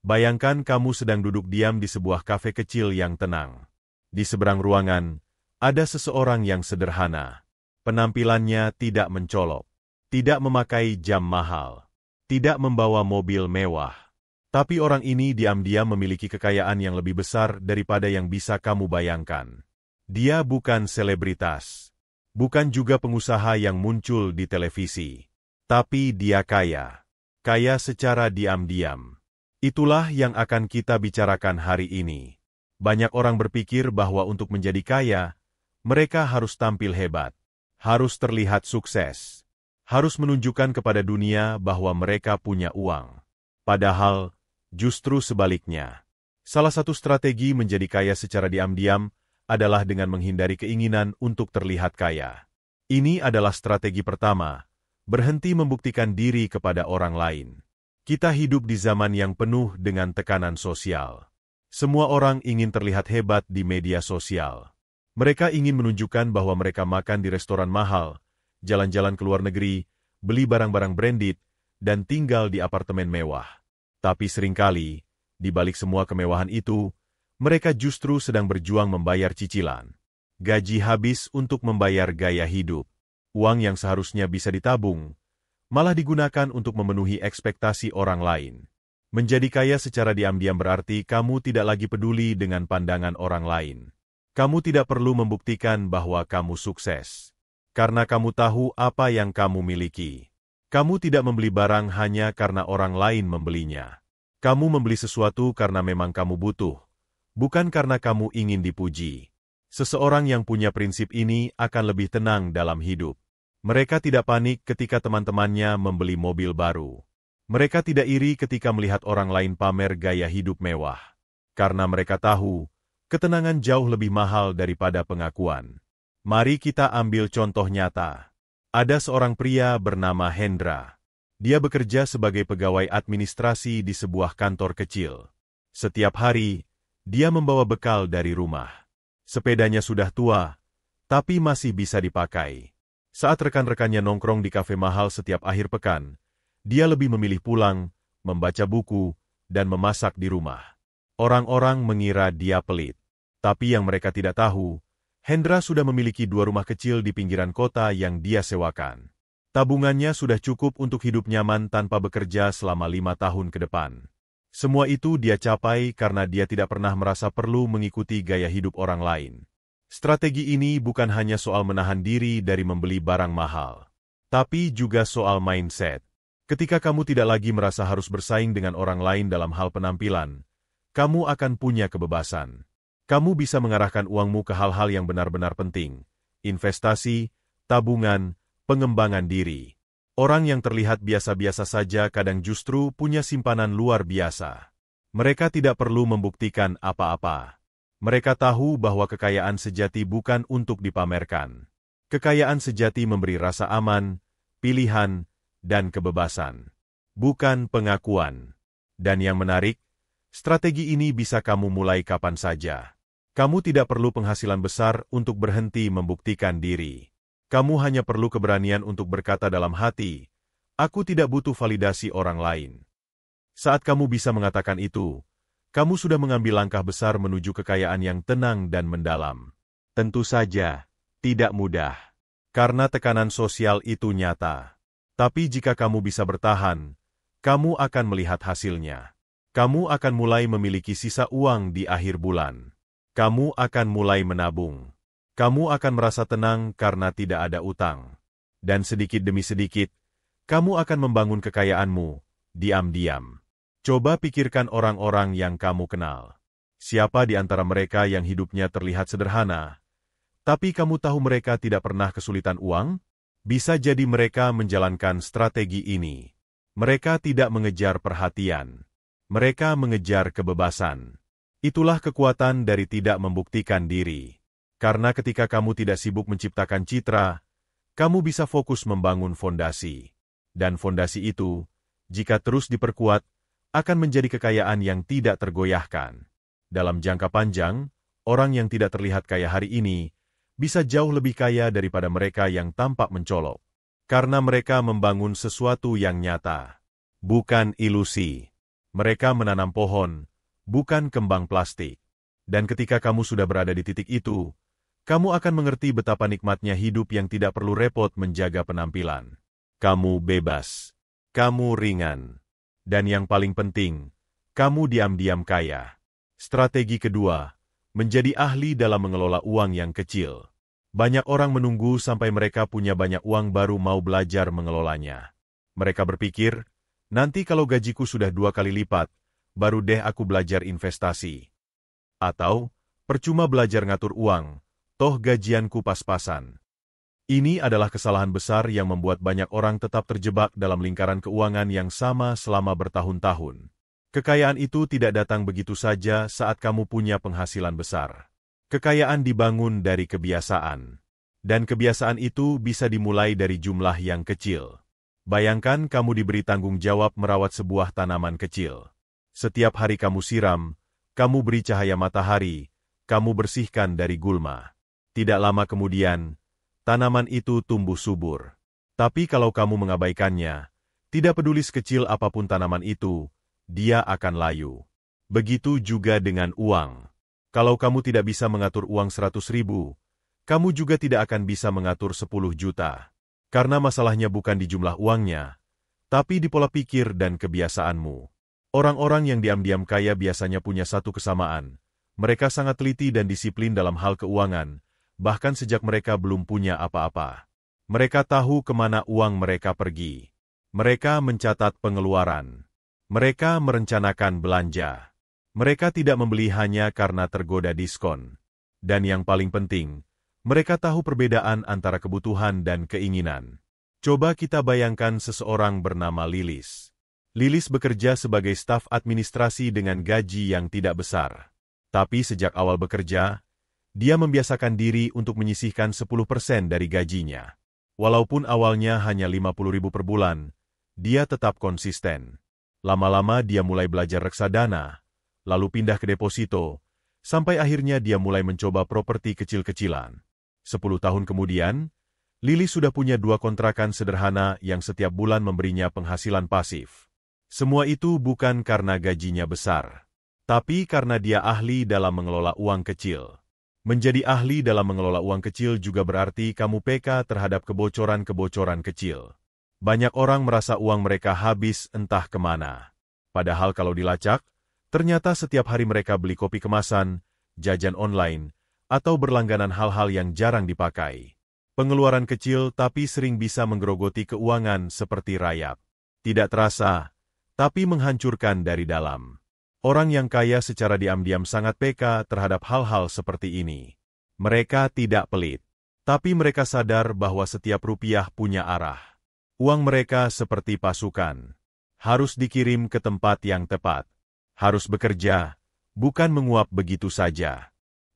Bayangkan kamu sedang duduk diam di sebuah kafe kecil yang tenang. Di seberang ruangan, ada seseorang yang sederhana. Penampilannya tidak mencolok, tidak memakai jam mahal, tidak membawa mobil mewah. Tapi orang ini diam-diam memiliki kekayaan yang lebih besar daripada yang bisa kamu bayangkan. Dia bukan selebritas, bukan juga pengusaha yang muncul di televisi. Tapi dia kaya. Kaya secara diam-diam. Itulah yang akan kita bicarakan hari ini. Banyak orang berpikir bahwa untuk menjadi kaya, mereka harus tampil hebat, harus terlihat sukses, harus menunjukkan kepada dunia bahwa mereka punya uang. Padahal, justru sebaliknya. Salah satu strategi menjadi kaya secara diam-diam adalah dengan menghindari keinginan untuk terlihat kaya. Ini adalah strategi pertama, berhenti membuktikan diri kepada orang lain. Kita hidup di zaman yang penuh dengan tekanan sosial. Semua orang ingin terlihat hebat di media sosial. Mereka ingin menunjukkan bahwa mereka makan di restoran mahal, jalan-jalan ke luar negeri, beli barang-barang branded, dan tinggal di apartemen mewah. Tapi seringkali, di balik semua kemewahan itu, mereka justru sedang berjuang membayar cicilan. Gaji habis untuk membayar gaya hidup. Uang yang seharusnya bisa ditabung, malah digunakan untuk memenuhi ekspektasi orang lain. Menjadi kaya secara diam-diam berarti kamu tidak lagi peduli dengan pandangan orang lain. Kamu tidak perlu membuktikan bahwa kamu sukses, karena kamu tahu apa yang kamu miliki. Kamu tidak membeli barang hanya karena orang lain membelinya. Kamu membeli sesuatu karena memang kamu butuh, bukan karena kamu ingin dipuji. Seseorang yang punya prinsip ini akan lebih tenang dalam hidup. Mereka tidak panik ketika teman-temannya membeli mobil baru. Mereka tidak iri ketika melihat orang lain pamer gaya hidup mewah. Karena mereka tahu, ketenangan jauh lebih mahal daripada pengakuan. Mari kita ambil contoh nyata. Ada seorang pria bernama Hendra. Dia bekerja sebagai pegawai administrasi di sebuah kantor kecil. Setiap hari, dia membawa bekal dari rumah. Sepedanya sudah tua, tapi masih bisa dipakai. Saat rekan-rekannya nongkrong di kafe mahal setiap akhir pekan, dia lebih memilih pulang, membaca buku, dan memasak di rumah. Orang-orang mengira dia pelit. Tapi yang mereka tidak tahu, Hendra sudah memiliki 2 rumah kecil di pinggiran kota yang dia sewakan. Tabungannya sudah cukup untuk hidup nyaman tanpa bekerja selama 5 tahun ke depan. Semua itu dia capai karena dia tidak pernah merasa perlu mengikuti gaya hidup orang lain. Strategi ini bukan hanya soal menahan diri dari membeli barang mahal, tapi juga soal mindset. Ketika kamu tidak lagi merasa harus bersaing dengan orang lain dalam hal penampilan, kamu akan punya kebebasan. Kamu bisa mengarahkan uangmu ke hal-hal yang benar-benar penting, investasi, tabungan, pengembangan diri. Orang yang terlihat biasa-biasa saja kadang justru punya simpanan luar biasa. Mereka tidak perlu membuktikan apa-apa. Mereka tahu bahwa kekayaan sejati bukan untuk dipamerkan. Kekayaan sejati memberi rasa aman, pilihan, dan kebebasan. Bukan pengakuan. Dan yang menarik, strategi ini bisa kamu mulai kapan saja. Kamu tidak perlu penghasilan besar untuk berhenti membuktikan diri. Kamu hanya perlu keberanian untuk berkata dalam hati, "Aku tidak butuh validasi orang lain." Saat kamu bisa mengatakan itu, kamu sudah mengambil langkah besar menuju kekayaan yang tenang dan mendalam. Tentu saja, tidak mudah, karena tekanan sosial itu nyata. Tapi jika kamu bisa bertahan, kamu akan melihat hasilnya. Kamu akan mulai memiliki sisa uang di akhir bulan. Kamu akan mulai menabung. Kamu akan merasa tenang karena tidak ada utang. Dan sedikit demi sedikit, kamu akan membangun kekayaanmu, diam-diam. Coba pikirkan orang-orang yang kamu kenal. Siapa di antara mereka yang hidupnya terlihat sederhana, tapi kamu tahu mereka tidak pernah kesulitan uang? Bisa jadi mereka menjalankan strategi ini. Mereka tidak mengejar perhatian. Mereka mengejar kebebasan. Itulah kekuatan dari tidak membuktikan diri. Karena ketika kamu tidak sibuk menciptakan citra, kamu bisa fokus membangun fondasi. Dan fondasi itu, jika terus diperkuat, akan menjadi kekayaan yang tidak tergoyahkan. Dalam jangka panjang, orang yang tidak terlihat kaya hari ini bisa jauh lebih kaya daripada mereka yang tampak mencolok. Karena mereka membangun sesuatu yang nyata, bukan ilusi. Mereka menanam pohon, bukan kembang plastik. Dan ketika kamu sudah berada di titik itu, kamu akan mengerti betapa nikmatnya hidup yang tidak perlu repot menjaga penampilan. Kamu bebas. Kamu ringan. Dan yang paling penting, kamu diam-diam kaya. Strategi kedua, menjadi ahli dalam mengelola uang yang kecil. Banyak orang menunggu sampai mereka punya banyak uang baru mau belajar mengelolanya. Mereka berpikir, nanti kalau gajiku sudah 2 kali lipat, baru deh aku belajar investasi. Atau, percuma belajar ngatur uang, toh gajianku pas-pasan. Ini adalah kesalahan besar yang membuat banyak orang tetap terjebak dalam lingkaran keuangan yang sama selama bertahun-tahun. Kekayaan itu tidak datang begitu saja saat kamu punya penghasilan besar. Kekayaan dibangun dari kebiasaan. Dan kebiasaan itu bisa dimulai dari jumlah yang kecil. Bayangkan kamu diberi tanggung jawab merawat sebuah tanaman kecil. Setiap hari kamu siram, kamu beri cahaya matahari, kamu bersihkan dari gulma. Tidak lama kemudian, tanaman itu tumbuh subur. Tapi kalau kamu mengabaikannya, tidak peduli sekecil apapun tanaman itu, dia akan layu. Begitu juga dengan uang. Kalau kamu tidak bisa mengatur uang 100.000, kamu juga tidak akan bisa mengatur 10 juta. Karena masalahnya bukan di jumlah uangnya, tapi di pola pikir dan kebiasaanmu. Orang-orang yang diam-diam kaya biasanya punya satu kesamaan. Mereka sangat teliti dan disiplin dalam hal keuangan, bahkan sejak mereka belum punya apa-apa. Mereka tahu kemana uang mereka pergi. Mereka mencatat pengeluaran. Mereka merencanakan belanja. Mereka tidak membeli hanya karena tergoda diskon. Dan yang paling penting, mereka tahu perbedaan antara kebutuhan dan keinginan. Coba kita bayangkan seseorang bernama Lilis. Lilis bekerja sebagai staf administrasi dengan gaji yang tidak besar. Tapi sejak awal bekerja, dia membiasakan diri untuk menyisihkan 10% dari gajinya. Walaupun awalnya hanya 50.000 per bulan, dia tetap konsisten. Lama-lama dia mulai belajar reksadana, lalu pindah ke deposito, sampai akhirnya dia mulai mencoba properti kecil-kecilan. 10 tahun kemudian, Lili sudah punya 2 kontrakan sederhana yang setiap bulan memberinya penghasilan pasif. Semua itu bukan karena gajinya besar, tapi karena dia ahli dalam mengelola uang kecil. Menjadi ahli dalam mengelola uang kecil juga berarti kamu peka terhadap kebocoran-kebocoran kecil. Banyak orang merasa uang mereka habis entah kemana. Padahal kalau dilacak, ternyata setiap hari mereka beli kopi kemasan, jajan online, atau berlangganan hal-hal yang jarang dipakai. Pengeluaran kecil tapi sering bisa menggerogoti keuangan seperti rayap. Tidak terasa, tapi menghancurkan dari dalam. Orang yang kaya secara diam-diam sangat peka terhadap hal-hal seperti ini. Mereka tidak pelit, tapi mereka sadar bahwa setiap rupiah punya arah. Uang mereka seperti pasukan. Harus dikirim ke tempat yang tepat. Harus bekerja, bukan menguap begitu saja.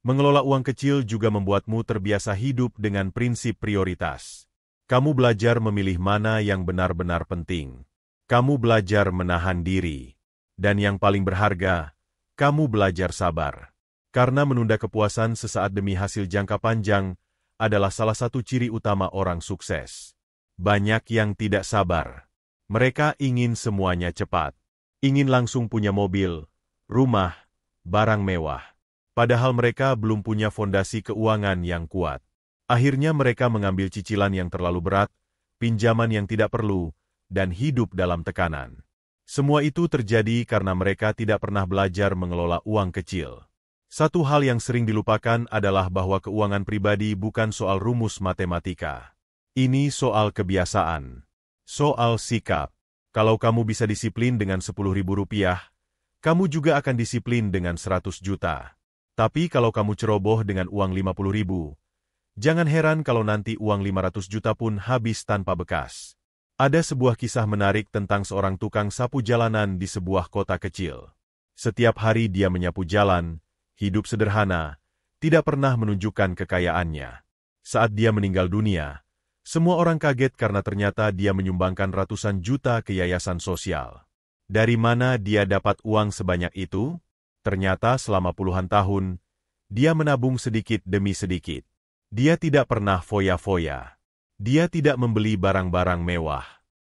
Mengelola uang kecil juga membuatmu terbiasa hidup dengan prinsip prioritas. Kamu belajar memilih mana yang benar-benar penting. Kamu belajar menahan diri. Dan yang paling berharga, kamu belajar sabar. Karena menunda kepuasan sesaat demi hasil jangka panjang adalah salah satu ciri utama orang sukses. Banyak yang tidak sabar. Mereka ingin semuanya cepat. Ingin langsung punya mobil, rumah, barang mewah. Padahal mereka belum punya fondasi keuangan yang kuat. Akhirnya mereka mengambil cicilan yang terlalu berat, pinjaman yang tidak perlu, dan hidup dalam tekanan. Semua itu terjadi karena mereka tidak pernah belajar mengelola uang kecil. Satu hal yang sering dilupakan adalah bahwa keuangan pribadi bukan soal rumus matematika. Ini soal kebiasaan, soal sikap. Kalau kamu bisa disiplin dengan 10.000 rupiah, kamu juga akan disiplin dengan 100 juta. Tapi kalau kamu ceroboh dengan uang 50.000, jangan heran kalau nanti uang 500 juta pun habis tanpa bekas. Ada sebuah kisah menarik tentang seorang tukang sapu jalanan di sebuah kota kecil. Setiap hari dia menyapu jalan, hidup sederhana, tidak pernah menunjukkan kekayaannya. Saat dia meninggal dunia, semua orang kaget karena ternyata dia menyumbangkan ratusan juta ke yayasan sosial. Dari mana dia dapat uang sebanyak itu? Ternyata selama puluhan tahun, dia menabung sedikit demi sedikit. Dia tidak pernah foya-foya. Dia tidak membeli barang-barang mewah.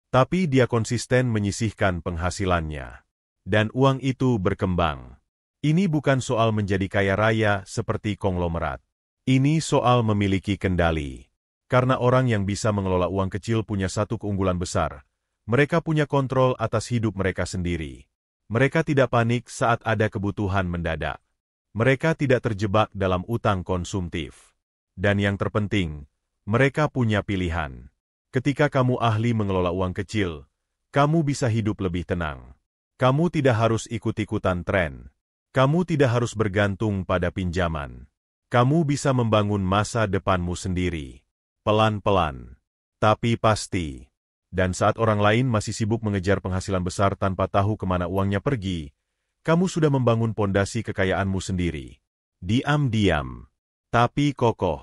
Tapi dia konsisten menyisihkan penghasilannya. Dan uang itu berkembang. Ini bukan soal menjadi kaya raya seperti konglomerat. Ini soal memiliki kendali. Karena orang yang bisa mengelola uang kecil punya satu keunggulan besar. Mereka punya kontrol atas hidup mereka sendiri. Mereka tidak panik saat ada kebutuhan mendadak. Mereka tidak terjebak dalam utang konsumtif. Dan yang terpenting, mereka punya pilihan. Ketika kamu ahli mengelola uang kecil, kamu bisa hidup lebih tenang. Kamu tidak harus ikut-ikutan tren. Kamu tidak harus bergantung pada pinjaman. Kamu bisa membangun masa depanmu sendiri. Pelan-pelan. Tapi pasti. Dan saat orang lain masih sibuk mengejar penghasilan besar tanpa tahu kemana uangnya pergi, kamu sudah membangun pondasi kekayaanmu sendiri. Diam-diam. Tapi kokoh.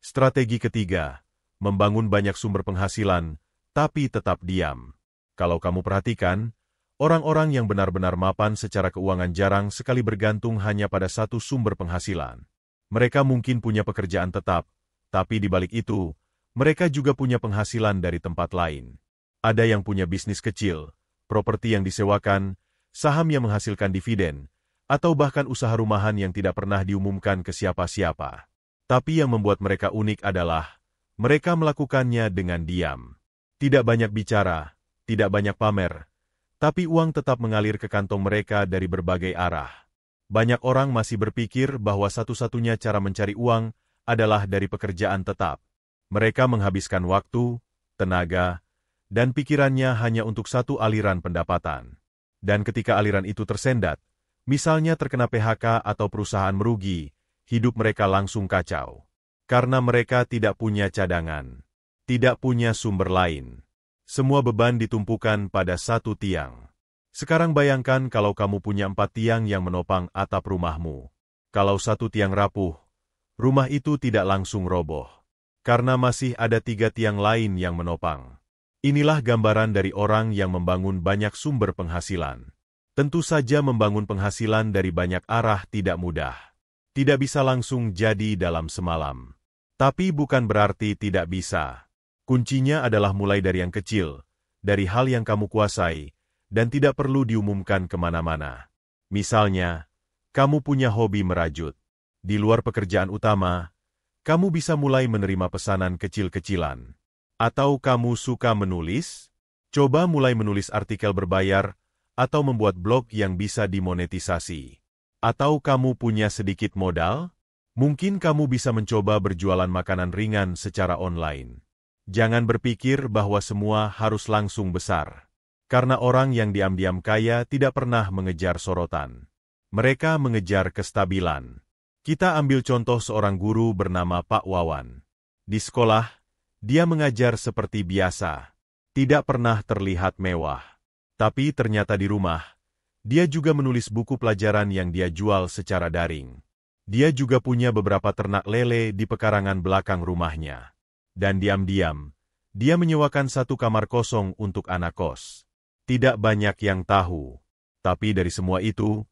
Strategi ketiga. Membangun banyak sumber penghasilan, tapi tetap diam. Kalau kamu perhatikan, orang-orang yang benar-benar mapan secara keuangan jarang sekali bergantung hanya pada satu sumber penghasilan. Mereka mungkin punya pekerjaan tetap, tapi di balik itu, mereka juga punya penghasilan dari tempat lain. Ada yang punya bisnis kecil, properti yang disewakan, saham yang menghasilkan dividen, atau bahkan usaha rumahan yang tidak pernah diumumkan ke siapa-siapa. Tapi yang membuat mereka unik adalah, mereka melakukannya dengan diam. Tidak banyak bicara, tidak banyak pamer, tapi uang tetap mengalir ke kantong mereka dari berbagai arah. Banyak orang masih berpikir bahwa satu-satunya cara mencari uang adalah dari pekerjaan tetap. Mereka menghabiskan waktu, tenaga, dan pikirannya hanya untuk satu aliran pendapatan. Dan ketika aliran itu tersendat, misalnya terkena PHK atau perusahaan merugi, hidup mereka langsung kacau. Karena mereka tidak punya cadangan, tidak punya sumber lain. Semua beban ditumpukan pada satu tiang. Sekarang bayangkan kalau kamu punya 4 tiang yang menopang atap rumahmu. Kalau satu tiang rapuh, rumah itu tidak langsung roboh. Karena masih ada 3 tiang lain yang menopang. Inilah gambaran dari orang yang membangun banyak sumber penghasilan. Tentu saja membangun penghasilan dari banyak arah tidak mudah. Tidak bisa langsung jadi dalam semalam. Tapi bukan berarti tidak bisa. Kuncinya adalah mulai dari yang kecil, dari hal yang kamu kuasai, dan tidak perlu diumumkan kemana-mana. Misalnya, kamu punya hobi merajut. Di luar pekerjaan utama, kamu bisa mulai menerima pesanan kecil-kecilan. Atau kamu suka menulis? Coba mulai menulis artikel berbayar, atau membuat blog yang bisa dimonetisasi. Atau kamu punya sedikit modal? Mungkin kamu bisa mencoba berjualan makanan ringan secara online. Jangan berpikir bahwa semua harus langsung besar. Karena orang yang diam-diam kaya tidak pernah mengejar sorotan. Mereka mengejar kestabilan. Kita ambil contoh seorang guru bernama Pak Wawan. Di sekolah, dia mengajar seperti biasa. Tidak pernah terlihat mewah. Tapi ternyata di rumah, dia juga menulis buku pelajaran yang dia jual secara daring. Dia juga punya beberapa ternak lele di pekarangan belakang rumahnya. Dan diam-diam, dia menyewakan satu kamar kosong untuk anak kos. Tidak banyak yang tahu. Tapi dari semua itu,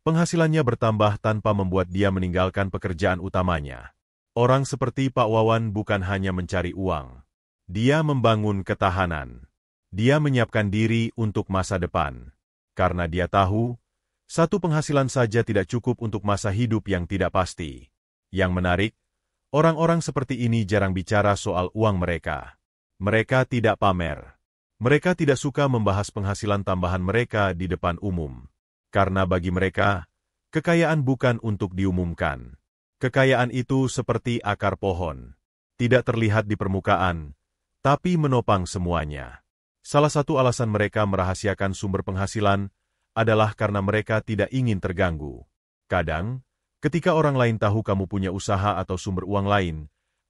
penghasilannya bertambah tanpa membuat dia meninggalkan pekerjaan utamanya. Orang seperti Pak Wawan bukan hanya mencari uang. Dia membangun ketahanan. Dia menyiapkan diri untuk masa depan. Karena dia tahu, satu penghasilan saja tidak cukup untuk masa hidup yang tidak pasti. Yang menarik, orang-orang seperti ini jarang bicara soal uang mereka. Mereka tidak pamer. Mereka tidak suka membahas penghasilan tambahan mereka di depan umum. Karena bagi mereka, kekayaan bukan untuk diumumkan. Kekayaan itu seperti akar pohon. Tidak terlihat di permukaan, tapi menopang semuanya. Salah satu alasan mereka merahasiakan sumber penghasilan adalah karena mereka tidak ingin terganggu. Kadang, ketika orang lain tahu kamu punya usaha atau sumber uang lain,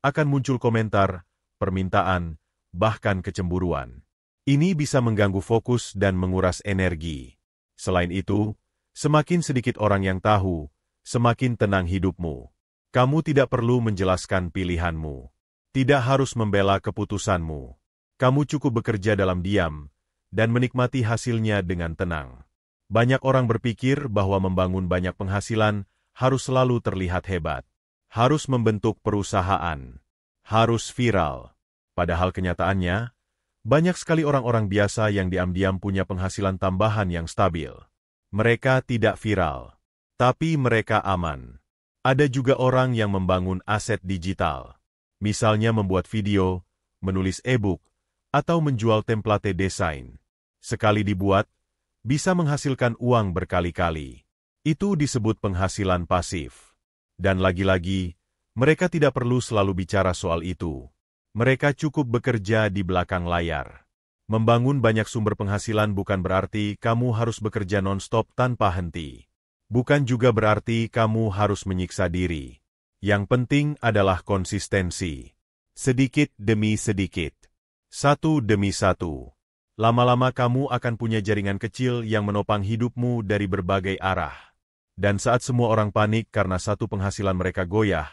akan muncul komentar, permintaan, bahkan kecemburuan. Ini bisa mengganggu fokus dan menguras energi. Selain itu, semakin sedikit orang yang tahu, semakin tenang hidupmu. Kamu tidak perlu menjelaskan pilihanmu. Tidak harus membela keputusanmu. Kamu cukup bekerja dalam diam, dan menikmati hasilnya dengan tenang. Banyak orang berpikir bahwa membangun banyak penghasilan harus selalu terlihat hebat. Harus membentuk perusahaan. Harus viral. Padahal kenyataannya, banyak sekali orang-orang biasa yang diam-diam punya penghasilan tambahan yang stabil. Mereka tidak viral, tapi mereka aman. Ada juga orang yang membangun aset digital. Misalnya membuat video, menulis e-book, atau menjual template desain. Sekali dibuat, bisa menghasilkan uang berkali-kali. Itu disebut penghasilan pasif. Dan lagi-lagi, mereka tidak perlu selalu bicara soal itu. Mereka cukup bekerja di belakang layar. Membangun banyak sumber penghasilan bukan berarti kamu harus bekerja non-stop tanpa henti. Bukan juga berarti kamu harus menyiksa diri. Yang penting adalah konsistensi. Sedikit demi sedikit. Satu demi satu. Lama-lama kamu akan punya jaringan kecil yang menopang hidupmu dari berbagai arah. Dan saat semua orang panik karena satu penghasilan mereka goyah,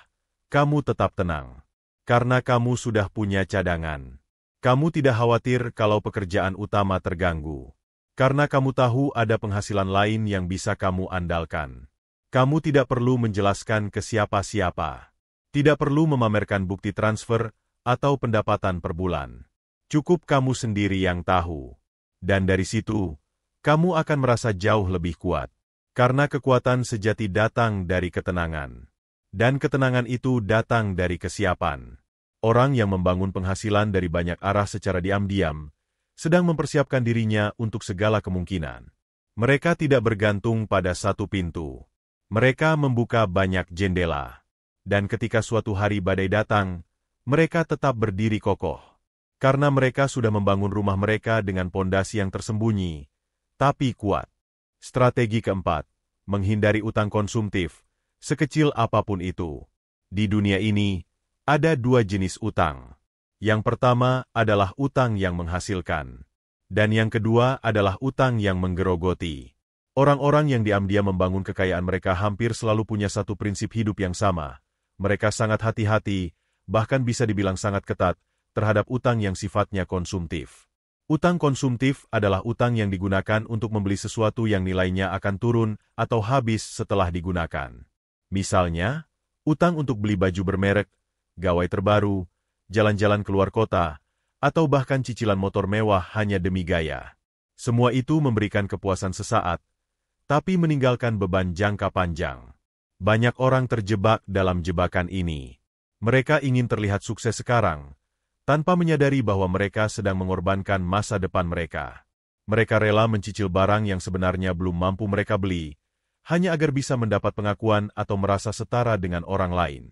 kamu tetap tenang. Karena kamu sudah punya cadangan. Kamu tidak khawatir kalau pekerjaan utama terganggu. Karena kamu tahu ada penghasilan lain yang bisa kamu andalkan. Kamu tidak perlu menjelaskan ke siapa-siapa. Tidak perlu memamerkan bukti transfer atau pendapatan per bulan. Cukup kamu sendiri yang tahu. Dan dari situ, kamu akan merasa jauh lebih kuat. Karena kekuatan sejati datang dari ketenangan. Dan ketenangan itu datang dari kesiapan. Orang yang membangun penghasilan dari banyak arah secara diam-diam, sedang mempersiapkan dirinya untuk segala kemungkinan. Mereka tidak bergantung pada satu pintu. Mereka membuka banyak jendela. Dan ketika suatu hari badai datang, mereka tetap berdiri kokoh. Karena mereka sudah membangun rumah mereka dengan pondasi yang tersembunyi, tapi kuat. Strategi keempat, menghindari utang konsumtif, sekecil apapun itu. Di dunia ini, ada dua jenis utang. Yang pertama adalah utang yang menghasilkan. Dan yang kedua adalah utang yang menggerogoti. Orang-orang yang diam-diam membangun kekayaan mereka hampir selalu punya satu prinsip hidup yang sama. Mereka sangat hati-hati, bahkan bisa dibilang sangat ketat, terhadap utang yang sifatnya konsumtif. Utang konsumtif adalah utang yang digunakan untuk membeli sesuatu yang nilainya akan turun atau habis setelah digunakan. Misalnya, utang untuk beli baju bermerek, gawai terbaru, jalan-jalan keluar kota, atau bahkan cicilan motor mewah hanya demi gaya. Semua itu memberikan kepuasan sesaat, tapi meninggalkan beban jangka panjang. Banyak orang terjebak dalam jebakan ini. Mereka ingin terlihat sukses sekarang, tanpa menyadari bahwa mereka sedang mengorbankan masa depan mereka. Mereka rela mencicil barang yang sebenarnya belum mampu mereka beli, hanya agar bisa mendapat pengakuan atau merasa setara dengan orang lain.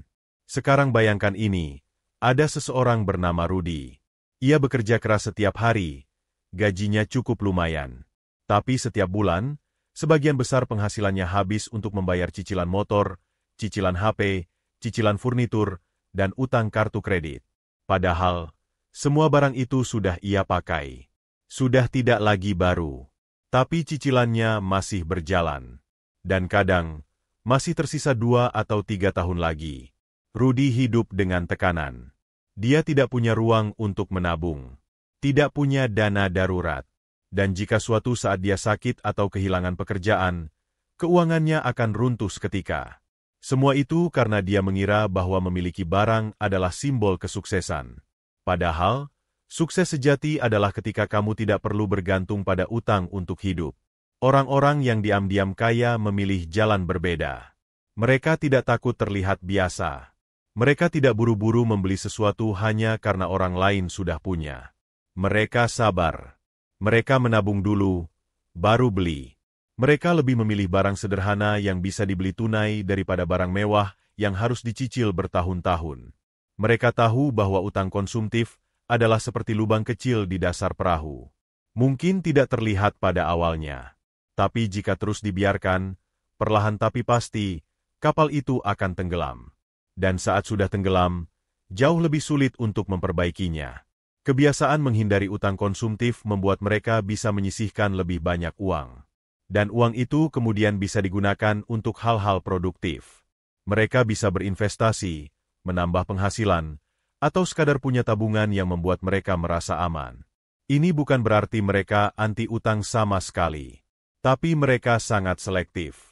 Sekarang bayangkan ini, ada seseorang bernama Rudy. Ia bekerja keras setiap hari, gajinya cukup lumayan. Tapi setiap bulan, sebagian besar penghasilannya habis untuk membayar cicilan motor, cicilan HP, cicilan furnitur, dan utang kartu kredit. Padahal, semua barang itu sudah ia pakai. Sudah tidak lagi baru. Tapi cicilannya masih berjalan. Dan kadang, masih tersisa 2 atau 3 tahun lagi. Rudy hidup dengan tekanan. Dia tidak punya ruang untuk menabung. Tidak punya dana darurat. Dan jika suatu saat dia sakit atau kehilangan pekerjaan, keuangannya akan runtuh seketika. Semua itu karena dia mengira bahwa memiliki barang adalah simbol kesuksesan. Padahal, sukses sejati adalah ketika kamu tidak perlu bergantung pada utang untuk hidup. Orang-orang yang diam-diam kaya memilih jalan berbeda. Mereka tidak takut terlihat biasa. Mereka tidak buru-buru membeli sesuatu hanya karena orang lain sudah punya. Mereka sabar. Mereka menabung dulu, baru beli. Mereka lebih memilih barang sederhana yang bisa dibeli tunai daripada barang mewah yang harus dicicil bertahun-tahun. Mereka tahu bahwa utang konsumtif adalah seperti lubang kecil di dasar perahu. Mungkin tidak terlihat pada awalnya. Tapi jika terus dibiarkan, perlahan tapi pasti, kapal itu akan tenggelam. Dan saat sudah tenggelam, jauh lebih sulit untuk memperbaikinya. Kebiasaan menghindari utang konsumtif membuat mereka bisa menyisihkan lebih banyak uang. Dan uang itu kemudian bisa digunakan untuk hal-hal produktif. Mereka bisa berinvestasi, menambah penghasilan, atau sekadar punya tabungan yang membuat mereka merasa aman. Ini bukan berarti mereka anti utang sama sekali. Tapi mereka sangat selektif.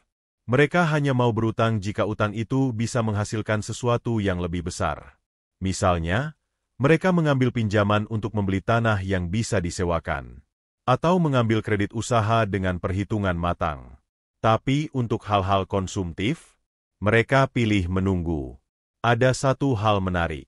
Mereka hanya mau berutang jika utang itu bisa menghasilkan sesuatu yang lebih besar. Misalnya, mereka mengambil pinjaman untuk membeli tanah yang bisa disewakan. Atau mengambil kredit usaha dengan perhitungan matang. Tapi untuk hal-hal konsumtif, mereka pilih menunggu. Ada satu hal menarik.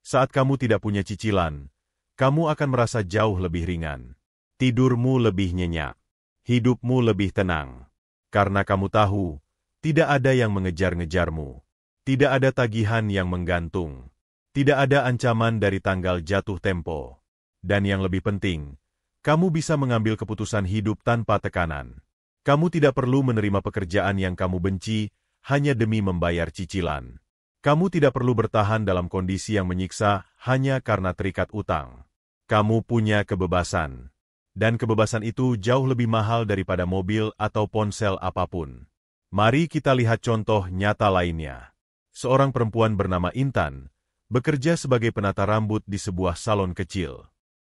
Saat kamu tidak punya cicilan, kamu akan merasa jauh lebih ringan. Tidurmu lebih nyenyak. Hidupmu lebih tenang. Karena kamu tahu, tidak ada yang mengejar-ngejarmu. Tidak ada tagihan yang menggantung. Tidak ada ancaman dari tanggal jatuh tempo. Dan yang lebih penting, kamu bisa mengambil keputusan hidup tanpa tekanan. Kamu tidak perlu menerima pekerjaan yang kamu benci hanya demi membayar cicilan. Kamu tidak perlu bertahan dalam kondisi yang menyiksa hanya karena terikat utang. Kamu punya kebebasan. Dan kebebasan itu jauh lebih mahal daripada mobil atau ponsel apapun. Mari kita lihat contoh nyata lainnya. Seorang perempuan bernama Intan bekerja sebagai penata rambut di sebuah salon kecil.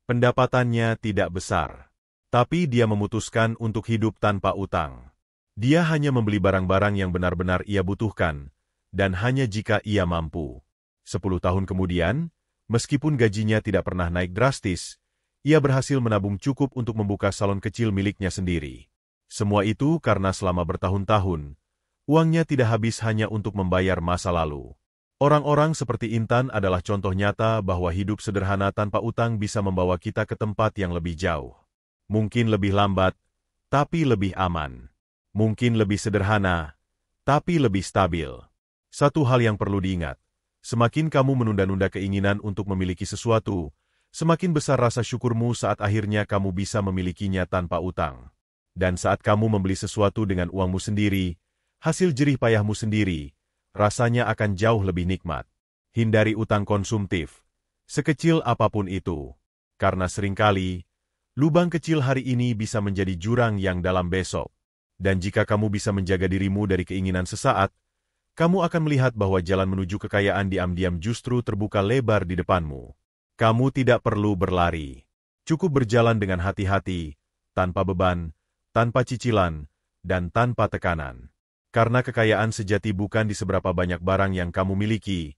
Pendapatannya tidak besar, tapi dia memutuskan untuk hidup tanpa utang. Dia hanya membeli barang-barang yang benar-benar ia butuhkan, dan hanya jika ia mampu. 10 tahun kemudian, meskipun gajinya tidak pernah naik drastis, ia berhasil menabung cukup untuk membuka salon kecil miliknya sendiri. Semua itu karena selama bertahun-tahun, uangnya tidak habis hanya untuk membayar masa lalu. Orang-orang seperti Intan adalah contoh nyata bahwa hidup sederhana tanpa utang bisa membawa kita ke tempat yang lebih jauh. Mungkin lebih lambat, tapi lebih aman. Mungkin lebih sederhana, tapi lebih stabil. Satu hal yang perlu diingat, semakin kamu menunda-nunda keinginan untuk memiliki sesuatu, semakin besar rasa syukurmu saat akhirnya kamu bisa memilikinya tanpa utang. Dan saat kamu membeli sesuatu dengan uangmu sendiri, hasil jerih payahmu sendiri, rasanya akan jauh lebih nikmat. Hindari utang konsumtif, sekecil apapun itu. Karena seringkali, lubang kecil hari ini bisa menjadi jurang yang dalam besok. Dan jika kamu bisa menjaga dirimu dari keinginan sesaat, kamu akan melihat bahwa jalan menuju kekayaan diam-diam justru terbuka lebar di depanmu. Kamu tidak perlu berlari. Cukup berjalan dengan hati-hati, tanpa beban, tanpa cicilan, dan tanpa tekanan. Karena kekayaan sejati bukan di seberapa banyak barang yang kamu miliki,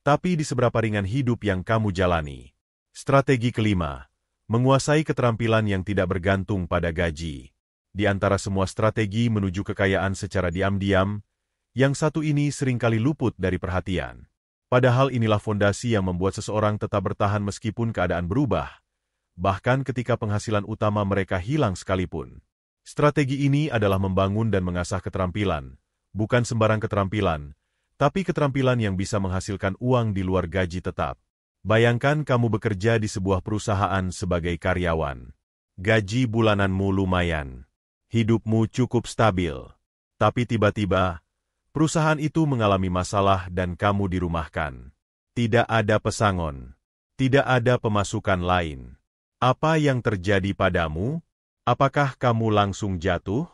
tapi di seberapa ringan hidup yang kamu jalani. Strategi kelima, menguasai keterampilan yang tidak bergantung pada gaji. Di antara semua strategi menuju kekayaan secara diam-diam, yang satu ini seringkali luput dari perhatian. Padahal inilah fondasi yang membuat seseorang tetap bertahan meskipun keadaan berubah, bahkan ketika penghasilan utama mereka hilang sekalipun. Strategi ini adalah membangun dan mengasah keterampilan, bukan sembarang keterampilan, tapi keterampilan yang bisa menghasilkan uang di luar gaji tetap. Bayangkan kamu bekerja di sebuah perusahaan sebagai karyawan. Gaji bulananmu lumayan. Hidupmu cukup stabil. Tapi tiba-tiba, perusahaan itu mengalami masalah dan kamu dirumahkan. Tidak ada pesangon. Tidak ada pemasukan lain. Apa yang terjadi padamu? Apakah kamu langsung jatuh?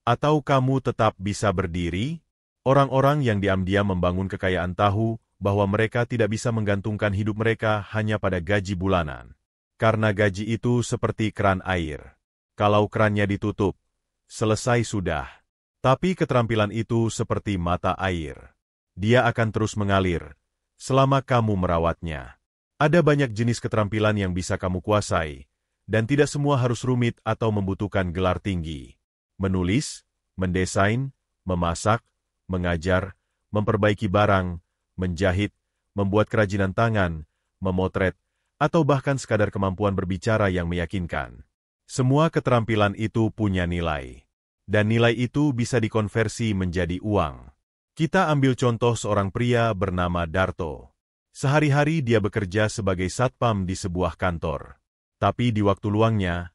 Atau kamu tetap bisa berdiri? Orang-orang yang diam-diam membangun kekayaan tahu bahwa mereka tidak bisa menggantungkan hidup mereka hanya pada gaji bulanan. Karena gaji itu seperti keran air. Kalau kerannya ditutup, selesai sudah. Tapi keterampilan itu seperti mata air. Dia akan terus mengalir selama kamu merawatnya. Ada banyak jenis keterampilan yang bisa kamu kuasai, dan tidak semua harus rumit atau membutuhkan gelar tinggi. Menulis, mendesain, memasak, mengajar, memperbaiki barang, menjahit, membuat kerajinan tangan, memotret, atau bahkan sekadar kemampuan berbicara yang meyakinkan. Semua keterampilan itu punya nilai. Dan nilai itu bisa dikonversi menjadi uang. Kita ambil contoh seorang pria bernama Darto. Sehari-hari dia bekerja sebagai satpam di sebuah kantor. Tapi di waktu luangnya,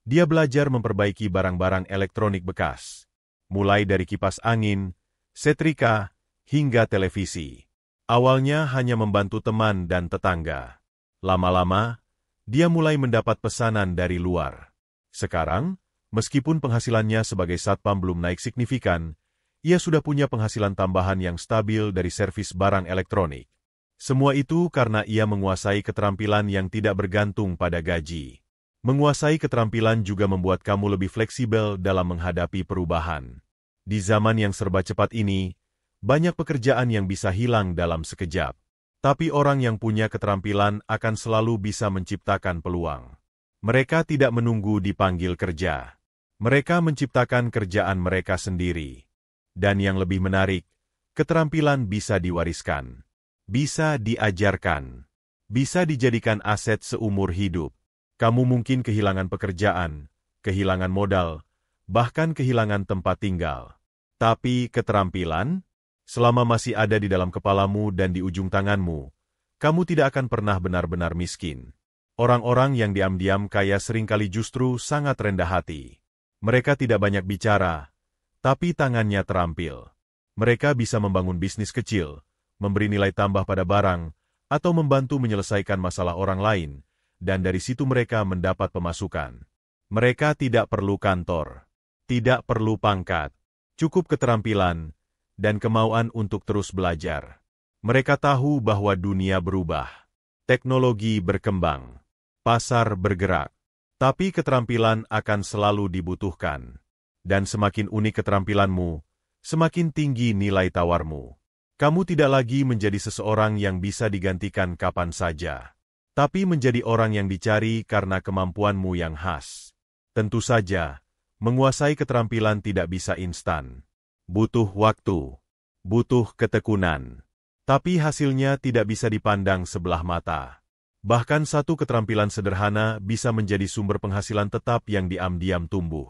dia belajar memperbaiki barang-barang elektronik bekas. Mulai dari kipas angin, setrika, hingga televisi. Awalnya hanya membantu teman dan tetangga. Lama-lama, dia mulai mendapat pesanan dari luar. Sekarang, meskipun penghasilannya sebagai satpam belum naik signifikan, ia sudah punya penghasilan tambahan yang stabil dari servis barang elektronik. Semua itu karena ia menguasai keterampilan yang tidak bergantung pada gaji. Menguasai keterampilan juga membuat kamu lebih fleksibel dalam menghadapi perubahan. Di zaman yang serba cepat ini, banyak pekerjaan yang bisa hilang dalam sekejap. Tapi orang yang punya keterampilan akan selalu bisa menciptakan peluang. Mereka tidak menunggu dipanggil kerja. Mereka menciptakan kerjaan mereka sendiri. Dan yang lebih menarik, keterampilan bisa diwariskan, bisa diajarkan, bisa dijadikan aset seumur hidup. Kamu mungkin kehilangan pekerjaan, kehilangan modal, bahkan kehilangan tempat tinggal. Tapi keterampilan, selama masih ada di dalam kepalamu dan di ujung tanganmu, kamu tidak akan pernah benar-benar miskin. Orang-orang yang diam-diam kaya seringkali justru sangat rendah hati. Mereka tidak banyak bicara, tapi tangannya terampil. Mereka bisa membangun bisnis kecil, memberi nilai tambah pada barang, atau membantu menyelesaikan masalah orang lain, dan dari situ mereka mendapat pemasukan. Mereka tidak perlu kantor, tidak perlu pangkat, cukup keterampilan, dan kemauan untuk terus belajar. Mereka tahu bahwa dunia berubah, teknologi berkembang, pasar bergerak, tapi keterampilan akan selalu dibutuhkan. Dan semakin unik keterampilanmu, semakin tinggi nilai tawarmu. Kamu tidak lagi menjadi seseorang yang bisa digantikan kapan saja, tapi menjadi orang yang dicari karena kemampuanmu yang khas. Tentu saja, menguasai keterampilan tidak bisa instan. Butuh waktu, butuh ketekunan. Tapi hasilnya tidak bisa dipandang sebelah mata. Bahkan satu keterampilan sederhana bisa menjadi sumber penghasilan tetap yang diam-diam tumbuh.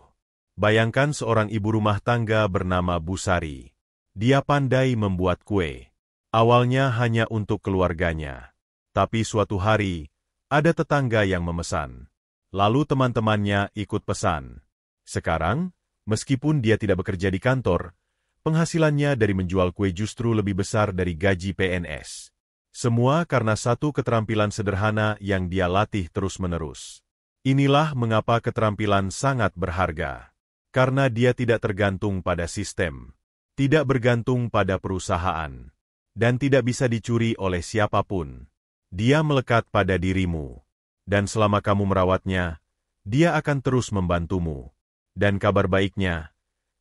Bayangkan seorang ibu rumah tangga bernama Bu Sari. Dia pandai membuat kue. Awalnya hanya untuk keluarganya. Tapi suatu hari, ada tetangga yang memesan. Lalu teman-temannya ikut pesan. Sekarang, meskipun dia tidak bekerja di kantor, penghasilannya dari menjual kue justru lebih besar dari gaji PNS. Semua karena satu keterampilan sederhana yang dia latih terus-menerus. Inilah mengapa keterampilan sangat berharga. Karena dia tidak tergantung pada sistem, tidak bergantung pada perusahaan, dan tidak bisa dicuri oleh siapapun. Dia melekat pada dirimu, dan selama kamu merawatnya, dia akan terus membantumu. Dan kabar baiknya,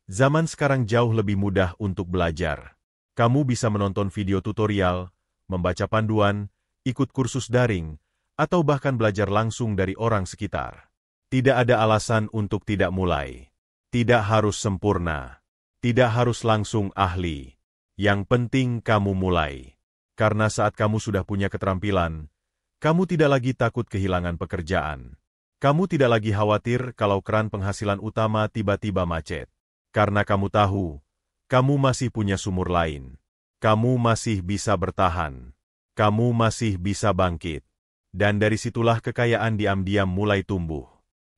zaman sekarang jauh lebih mudah untuk belajar. Kamu bisa menonton video tutorial, membaca panduan, ikut kursus daring, atau bahkan belajar langsung dari orang sekitar. Tidak ada alasan untuk tidak mulai. Tidak harus sempurna. Tidak harus langsung ahli. Yang penting kamu mulai. Karena saat kamu sudah punya keterampilan, kamu tidak lagi takut kehilangan pekerjaan. Kamu tidak lagi khawatir kalau keran penghasilan utama tiba-tiba macet. Karena kamu tahu, kamu masih punya sumur lain. Kamu masih bisa bertahan. Kamu masih bisa bangkit. Dan dari situlah kekayaan diam-diam mulai tumbuh.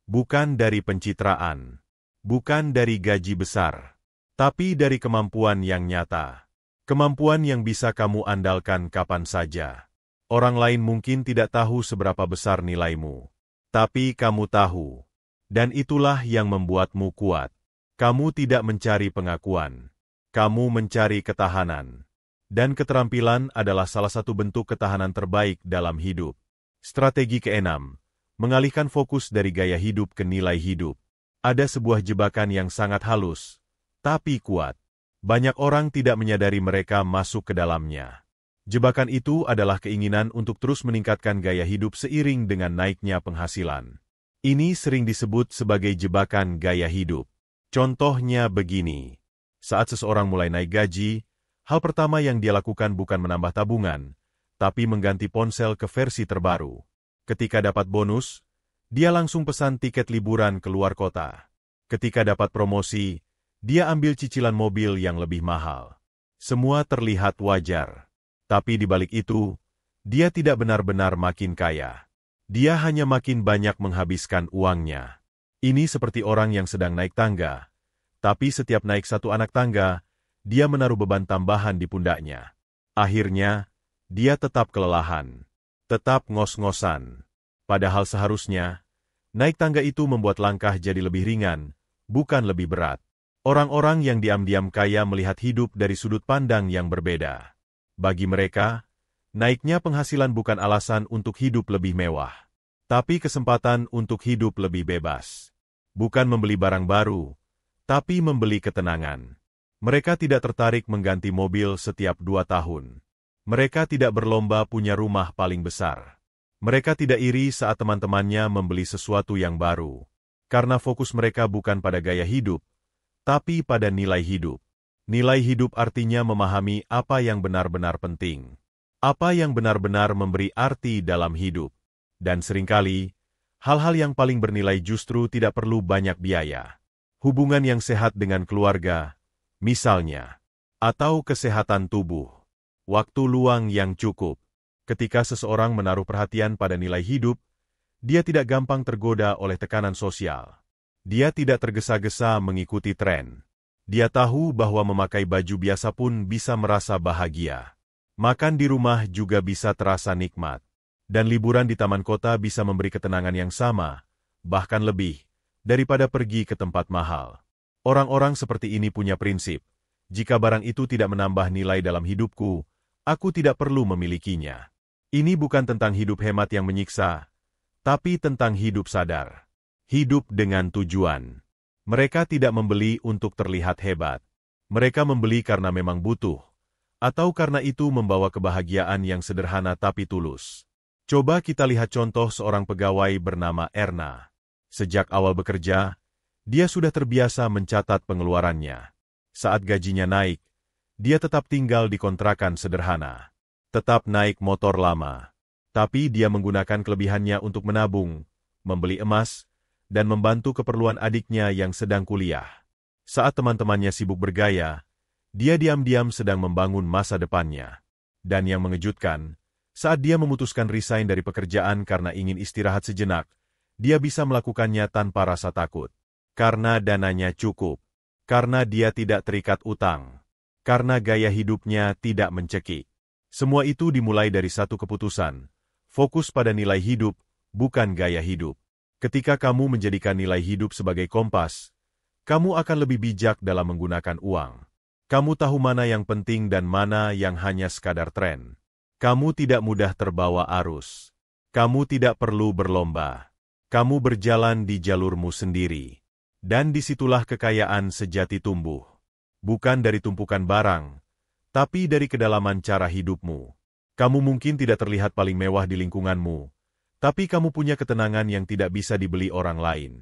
Bukan dari pencitraan. Bukan dari gaji besar. Tapi dari kemampuan yang nyata. Kemampuan yang bisa kamu andalkan kapan saja. Orang lain mungkin tidak tahu seberapa besar nilaimu. Tapi kamu tahu. Dan itulah yang membuatmu kuat. Kamu tidak mencari pengakuan. Kamu mencari ketahanan. Dan keterampilan adalah salah satu bentuk ketahanan terbaik dalam hidup. Strategi keenam, mengalihkan fokus dari gaya hidup ke nilai hidup. Ada sebuah jebakan yang sangat halus, tapi kuat. Banyak orang tidak menyadari mereka masuk ke dalamnya. Jebakan itu adalah keinginan untuk terus meningkatkan gaya hidup seiring dengan naiknya penghasilan. Ini sering disebut sebagai jebakan gaya hidup. Contohnya begini, saat seseorang mulai naik gaji, hal pertama yang dia lakukan bukan menambah tabungan, tapi mengganti ponsel ke versi terbaru. Ketika dapat bonus, dia langsung pesan tiket liburan ke luar kota. Ketika dapat promosi, dia ambil cicilan mobil yang lebih mahal. Semua terlihat wajar. Tapi di balik itu, dia tidak benar-benar makin kaya. Dia hanya makin banyak menghabiskan uangnya. Ini seperti orang yang sedang naik tangga. Tapi setiap naik satu anak tangga, dia menaruh beban tambahan di pundaknya. Akhirnya, dia tetap kelelahan, tetap ngos-ngosan. Padahal seharusnya, naik tangga itu membuat langkah jadi lebih ringan, bukan lebih berat. Orang-orang yang diam-diam kaya melihat hidup dari sudut pandang yang berbeda. Bagi mereka, naiknya penghasilan bukan alasan untuk hidup lebih mewah, tapi kesempatan untuk hidup lebih bebas. Bukan membeli barang baru, tapi membeli ketenangan. Mereka tidak tertarik mengganti mobil setiap 2 tahun. Mereka tidak berlomba punya rumah paling besar. Mereka tidak iri saat teman-temannya membeli sesuatu yang baru. Karena fokus mereka bukan pada gaya hidup, tapi pada nilai hidup. Nilai hidup artinya memahami apa yang benar-benar penting. Apa yang benar-benar memberi arti dalam hidup. Dan seringkali, hal-hal yang paling bernilai justru tidak perlu banyak biaya. Hubungan yang sehat dengan keluarga, misalnya, atau kesehatan tubuh. Waktu luang yang cukup. Ketika seseorang menaruh perhatian pada nilai hidup, dia tidak gampang tergoda oleh tekanan sosial. Dia tidak tergesa-gesa mengikuti tren. Dia tahu bahwa memakai baju biasa pun bisa merasa bahagia. Makan di rumah juga bisa terasa nikmat. Dan liburan di taman kota bisa memberi ketenangan yang sama, bahkan lebih, daripada pergi ke tempat mahal. Orang-orang seperti ini punya prinsip. Jika barang itu tidak menambah nilai dalam hidupku, aku tidak perlu memilikinya. Ini bukan tentang hidup hemat yang menyiksa, tapi tentang hidup sadar. Hidup dengan tujuan. Mereka tidak membeli untuk terlihat hebat. Mereka membeli karena memang butuh, atau karena itu membawa kebahagiaan yang sederhana tapi tulus. Coba kita lihat contoh seorang pegawai bernama Erna. Sejak awal bekerja, dia sudah terbiasa mencatat pengeluarannya. Saat gajinya naik, dia tetap tinggal di kontrakan sederhana. Tetap naik motor lama. Tapi dia menggunakan kelebihannya untuk menabung, membeli emas, dan membantu keperluan adiknya yang sedang kuliah. Saat teman-temannya sibuk bergaya, dia diam-diam sedang membangun masa depannya. Dan yang mengejutkan, saat dia memutuskan resign dari pekerjaan karena ingin istirahat sejenak, dia bisa melakukannya tanpa rasa takut. Karena dananya cukup. Karena dia tidak terikat utang. Karena gaya hidupnya tidak mencekik. Semua itu dimulai dari satu keputusan. Fokus pada nilai hidup, bukan gaya hidup. Ketika kamu menjadikan nilai hidup sebagai kompas, kamu akan lebih bijak dalam menggunakan uang. Kamu tahu mana yang penting dan mana yang hanya sekadar tren. Kamu tidak mudah terbawa arus. Kamu tidak perlu berlomba. Kamu berjalan di jalurmu sendiri. Dan disitulah kekayaan sejati tumbuh. Bukan dari tumpukan barang, tapi dari kedalaman cara hidupmu. Kamu mungkin tidak terlihat paling mewah di lingkunganmu, tapi kamu punya ketenangan yang tidak bisa dibeli orang lain.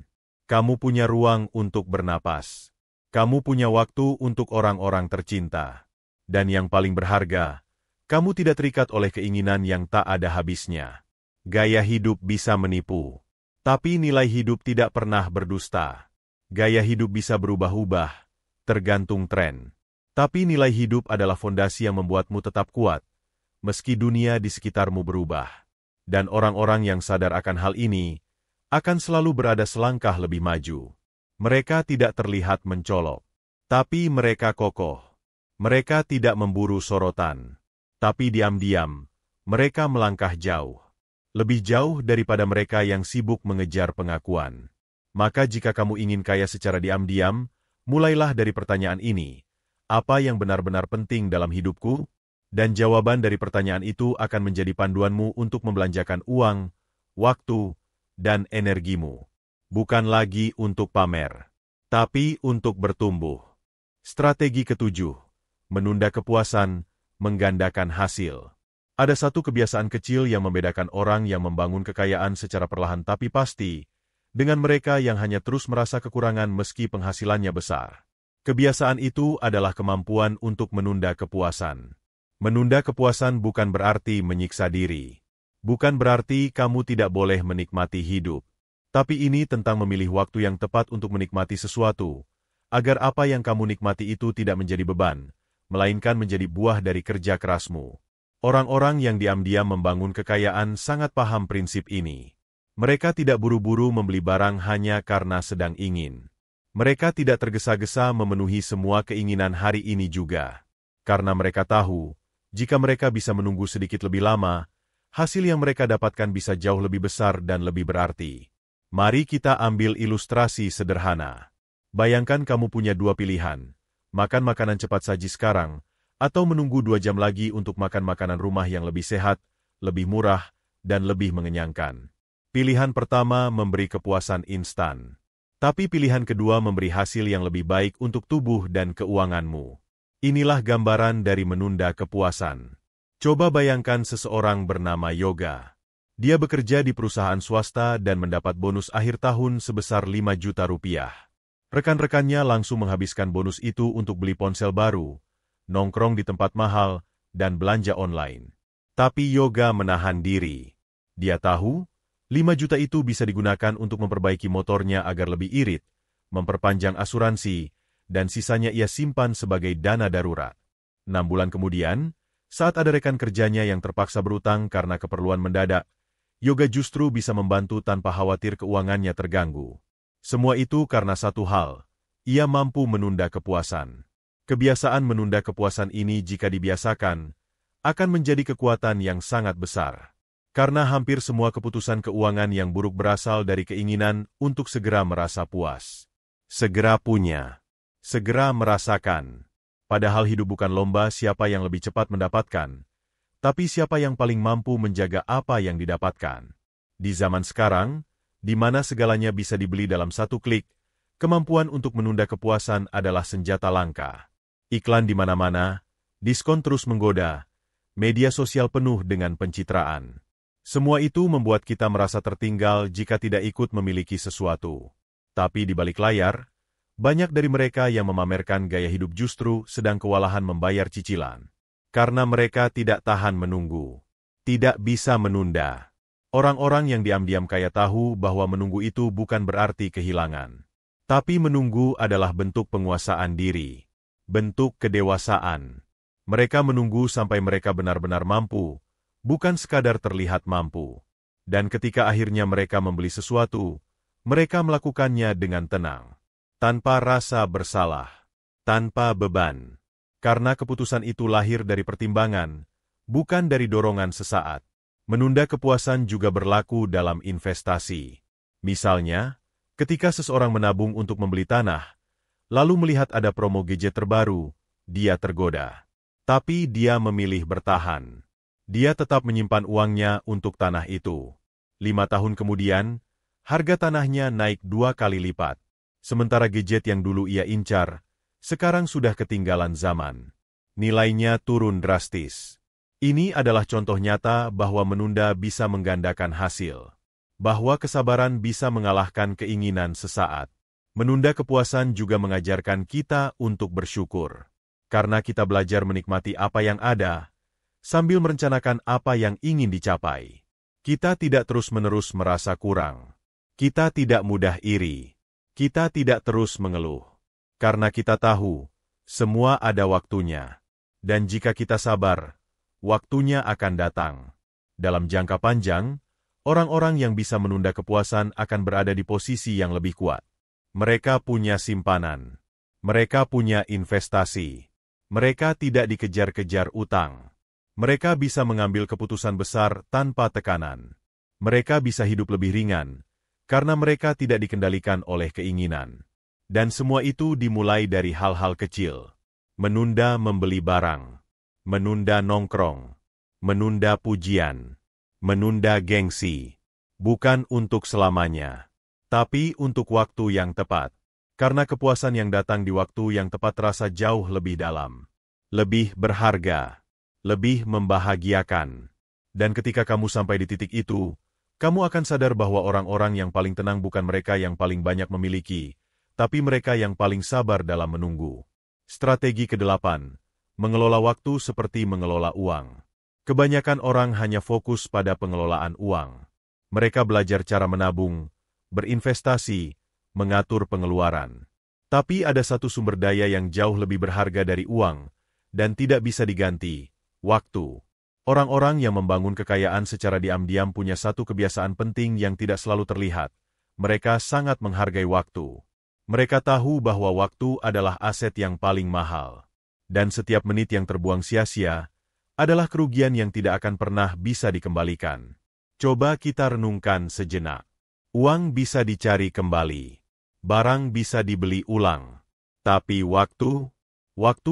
Kamu punya ruang untuk bernapas. Kamu punya waktu untuk orang-orang tercinta. Dan yang paling berharga, kamu tidak terikat oleh keinginan yang tak ada habisnya. Gaya hidup bisa menipu, tapi nilai hidup tidak pernah berdusta. Gaya hidup bisa berubah-ubah, tergantung tren. Tapi nilai hidup adalah fondasi yang membuatmu tetap kuat, meski dunia di sekitarmu berubah. Dan orang-orang yang sadar akan hal ini, akan selalu berada selangkah lebih maju. Mereka tidak terlihat mencolok, tapi mereka kokoh. Mereka tidak memburu sorotan, tapi diam-diam, mereka melangkah jauh. Lebih jauh daripada mereka yang sibuk mengejar pengakuan. Maka jika kamu ingin kaya secara diam-diam, mulailah dari pertanyaan ini. Apa yang benar-benar penting dalam hidupku? Dan jawaban dari pertanyaan itu akan menjadi panduanmu untuk membelanjakan uang, waktu, dan energimu. Bukan lagi untuk pamer, tapi untuk bertumbuh. Strategi ketujuh, menunda kepuasan, menggandakan hasil. Ada satu kebiasaan kecil yang membedakan orang yang membangun kekayaan secara perlahan tapi pasti, dengan mereka yang hanya terus merasa kekurangan meski penghasilannya besar. Kebiasaan itu adalah kemampuan untuk menunda kepuasan. Menunda kepuasan bukan berarti menyiksa diri. Bukan berarti kamu tidak boleh menikmati hidup. Tapi ini tentang memilih waktu yang tepat untuk menikmati sesuatu, agar apa yang kamu nikmati itu tidak menjadi beban, melainkan menjadi buah dari kerja kerasmu. Orang-orang yang diam-diam membangun kekayaan sangat paham prinsip ini. Mereka tidak buru-buru membeli barang hanya karena sedang ingin. Mereka tidak tergesa-gesa memenuhi semua keinginan hari ini juga. Karena mereka tahu, jika mereka bisa menunggu sedikit lebih lama, hasil yang mereka dapatkan bisa jauh lebih besar dan lebih berarti. Mari kita ambil ilustrasi sederhana. Bayangkan kamu punya dua pilihan, makan makanan cepat saji sekarang, atau menunggu 2 jam lagi untuk makan makanan rumah yang lebih sehat, lebih murah, dan lebih mengenyangkan. Pilihan pertama memberi kepuasan instan. Tapi pilihan kedua memberi hasil yang lebih baik untuk tubuh dan keuanganmu. Inilah gambaran dari menunda kepuasan. Coba bayangkan seseorang bernama Yoga. Dia bekerja di perusahaan swasta dan mendapat bonus akhir tahun sebesar 5 juta rupiah. Rekan-rekannya langsung menghabiskan bonus itu untuk beli ponsel baru, nongkrong di tempat mahal, dan belanja online. Tapi Yoga menahan diri. Dia tahu, 5 juta itu bisa digunakan untuk memperbaiki motornya agar lebih irit, memperpanjang asuransi, dan sisanya ia simpan sebagai dana darurat. 6 bulan kemudian, saat ada rekan kerjanya yang terpaksa berutang karena keperluan mendadak, Yoga justru bisa membantu tanpa khawatir keuangannya terganggu. Semua itu karena satu hal, ia mampu menunda kepuasan. Kebiasaan menunda kepuasan ini jika dibiasakan, akan menjadi kekuatan yang sangat besar. Karena hampir semua keputusan keuangan yang buruk berasal dari keinginan untuk segera merasa puas. Segera punya. Segera merasakan. Padahal hidup bukan lomba siapa yang lebih cepat mendapatkan, tapi siapa yang paling mampu menjaga apa yang didapatkan. Di zaman sekarang, di mana segalanya bisa dibeli dalam satu klik, kemampuan untuk menunda kepuasan adalah senjata langka. Iklan di mana-mana, diskon terus menggoda, media sosial penuh dengan pencitraan. Semua itu membuat kita merasa tertinggal jika tidak ikut memiliki sesuatu. Tapi di balik layar, banyak dari mereka yang memamerkan gaya hidup justru sedang kewalahan membayar cicilan. Karena mereka tidak tahan menunggu. Tidak bisa menunda. Orang-orang yang diam-diam kaya tahu bahwa menunggu itu bukan berarti kehilangan. Tapi menunggu adalah bentuk penguasaan diri. Bentuk kedewasaan. Mereka menunggu sampai mereka benar-benar mampu, bukan sekadar terlihat mampu. Dan ketika akhirnya mereka membeli sesuatu, mereka melakukannya dengan tenang. Tanpa rasa bersalah. Tanpa beban. Karena keputusan itu lahir dari pertimbangan, bukan dari dorongan sesaat. Menunda kepuasan juga berlaku dalam investasi. Misalnya, ketika seseorang menabung untuk membeli tanah, lalu melihat ada promo gadget terbaru, dia tergoda. Tapi dia memilih bertahan. Dia tetap menyimpan uangnya untuk tanah itu. 5 tahun kemudian, harga tanahnya naik 2 kali lipat. Sementara gadget yang dulu ia incar, sekarang sudah ketinggalan zaman. Nilainya turun drastis. Ini adalah contoh nyata bahwa menunda bisa menggandakan hasil. Bahwa kesabaran bisa mengalahkan keinginan sesaat. Menunda kepuasan juga mengajarkan kita untuk bersyukur. Karena kita belajar menikmati apa yang ada, sambil merencanakan apa yang ingin dicapai. Kita tidak terus-menerus merasa kurang. Kita tidak mudah iri. Kita tidak terus mengeluh. Karena kita tahu, semua ada waktunya. Dan jika kita sabar, waktunya akan datang. Dalam jangka panjang, orang-orang yang bisa menunda kepuasan akan berada di posisi yang lebih kuat. Mereka punya simpanan. Mereka punya investasi. Mereka tidak dikejar-kejar utang. Mereka bisa mengambil keputusan besar tanpa tekanan. Mereka bisa hidup lebih ringan, karena mereka tidak dikendalikan oleh keinginan. Dan semua itu dimulai dari hal-hal kecil. Menunda membeli barang. Menunda nongkrong. Menunda pujian. Menunda gengsi. Bukan untuk selamanya, tapi untuk waktu yang tepat. Karena kepuasan yang datang di waktu yang tepat terasa jauh lebih dalam. Lebih berharga. Lebih membahagiakan. Dan ketika kamu sampai di titik itu, kamu akan sadar bahwa orang-orang yang paling tenang bukan mereka yang paling banyak memiliki, tapi mereka yang paling sabar dalam menunggu. Strategi ke-8. Mengelola waktu seperti mengelola uang. Kebanyakan orang hanya fokus pada pengelolaan uang. Mereka belajar cara menabung, berinvestasi, mengatur pengeluaran. Tapi ada satu sumber daya yang jauh lebih berharga dari uang, dan tidak bisa diganti, waktu. Orang-orang yang membangun kekayaan secara diam-diam punya satu kebiasaan penting yang tidak selalu terlihat. Mereka sangat menghargai waktu. Mereka tahu bahwa waktu adalah aset yang paling mahal. Dan setiap menit yang terbuang sia-sia adalah kerugian yang tidak akan pernah bisa dikembalikan. Coba kita renungkan sejenak. Uang bisa dicari kembali. Barang bisa dibeli ulang. Tapi waktu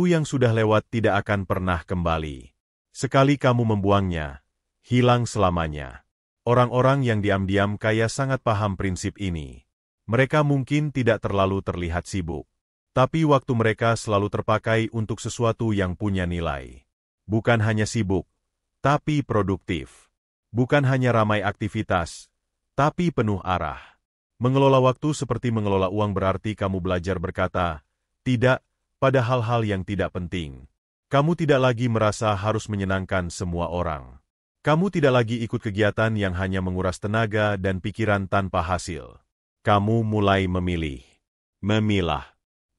yang sudah lewat tidak akan pernah kembali. Sekali kamu membuangnya, hilang selamanya. Orang-orang yang diam-diam kaya sangat paham prinsip ini. Mereka mungkin tidak terlalu terlihat sibuk, tapi waktu mereka selalu terpakai untuk sesuatu yang punya nilai. Bukan hanya sibuk, tapi produktif. Bukan hanya ramai aktivitas, tapi penuh arah. Mengelola waktu seperti mengelola uang berarti kamu belajar berkata, tidak, pada hal-hal yang tidak penting. Kamu tidak lagi merasa harus menyenangkan semua orang. Kamu tidak lagi ikut kegiatan yang hanya menguras tenaga dan pikiran tanpa hasil. Kamu mulai memilih, memilah,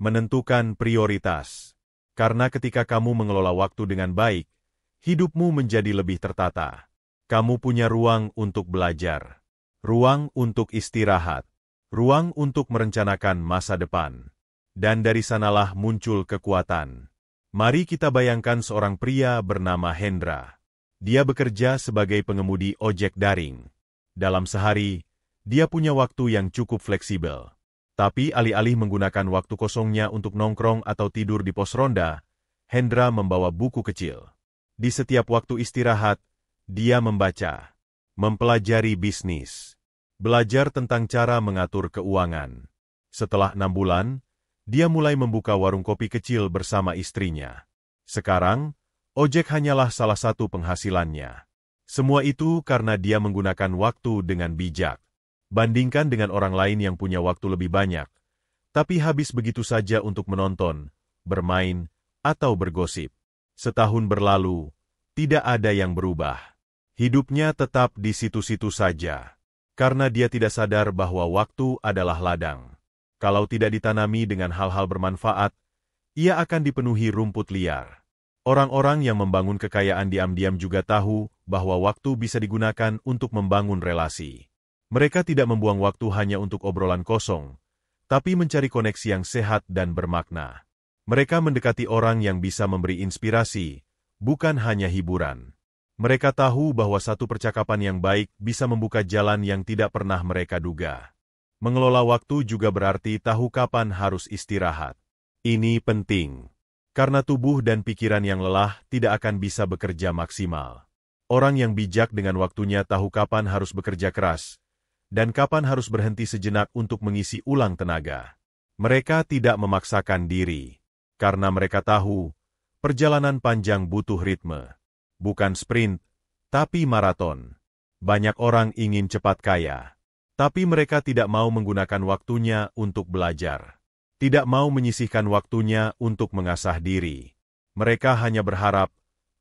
menentukan prioritas. Karena ketika kamu mengelola waktu dengan baik, hidupmu menjadi lebih tertata. Kamu punya ruang untuk belajar, ruang untuk istirahat, ruang untuk merencanakan masa depan. Dan dari sanalah muncul kekuatan. Mari kita bayangkan seorang pria bernama Hendra. Dia bekerja sebagai pengemudi ojek daring. Dalam sehari, dia punya waktu yang cukup fleksibel. Tapi alih-alih menggunakan waktu kosongnya untuk nongkrong atau tidur di pos ronda, Hendra membawa buku kecil. Di setiap waktu istirahat, dia membaca, mempelajari bisnis, belajar tentang cara mengatur keuangan. Setelah 6 bulan, dia mulai membuka warung kopi kecil bersama istrinya. Sekarang, ojek hanyalah salah satu penghasilannya. Semua itu karena dia menggunakan waktu dengan bijak. Bandingkan dengan orang lain yang punya waktu lebih banyak, tapi habis begitu saja untuk menonton, bermain, atau bergosip. Setahun berlalu, tidak ada yang berubah. Hidupnya tetap di situ-situ saja, karena dia tidak sadar bahwa waktu adalah ladang. Kalau tidak ditanami dengan hal-hal bermanfaat, ia akan dipenuhi rumput liar. Orang-orang yang membangun kekayaan diam-diam juga tahu bahwa waktu bisa digunakan untuk membangun relasi. Mereka tidak membuang waktu hanya untuk obrolan kosong, tapi mencari koneksi yang sehat dan bermakna. Mereka mendekati orang yang bisa memberi inspirasi, bukan hanya hiburan. Mereka tahu bahwa satu percakapan yang baik bisa membuka jalan yang tidak pernah mereka duga. Mengelola waktu juga berarti tahu kapan harus istirahat. Ini penting, karena tubuh dan pikiran yang lelah tidak akan bisa bekerja maksimal. Orang yang bijak dengan waktunya tahu kapan harus bekerja keras, dan kapan harus berhenti sejenak untuk mengisi ulang tenaga. Mereka tidak memaksakan diri, karena mereka tahu, perjalanan panjang butuh ritme. Bukan sprint, tapi maraton. Banyak orang ingin cepat kaya. Tapi mereka tidak mau menggunakan waktunya untuk belajar. Tidak mau menyisihkan waktunya untuk mengasah diri. Mereka hanya berharap,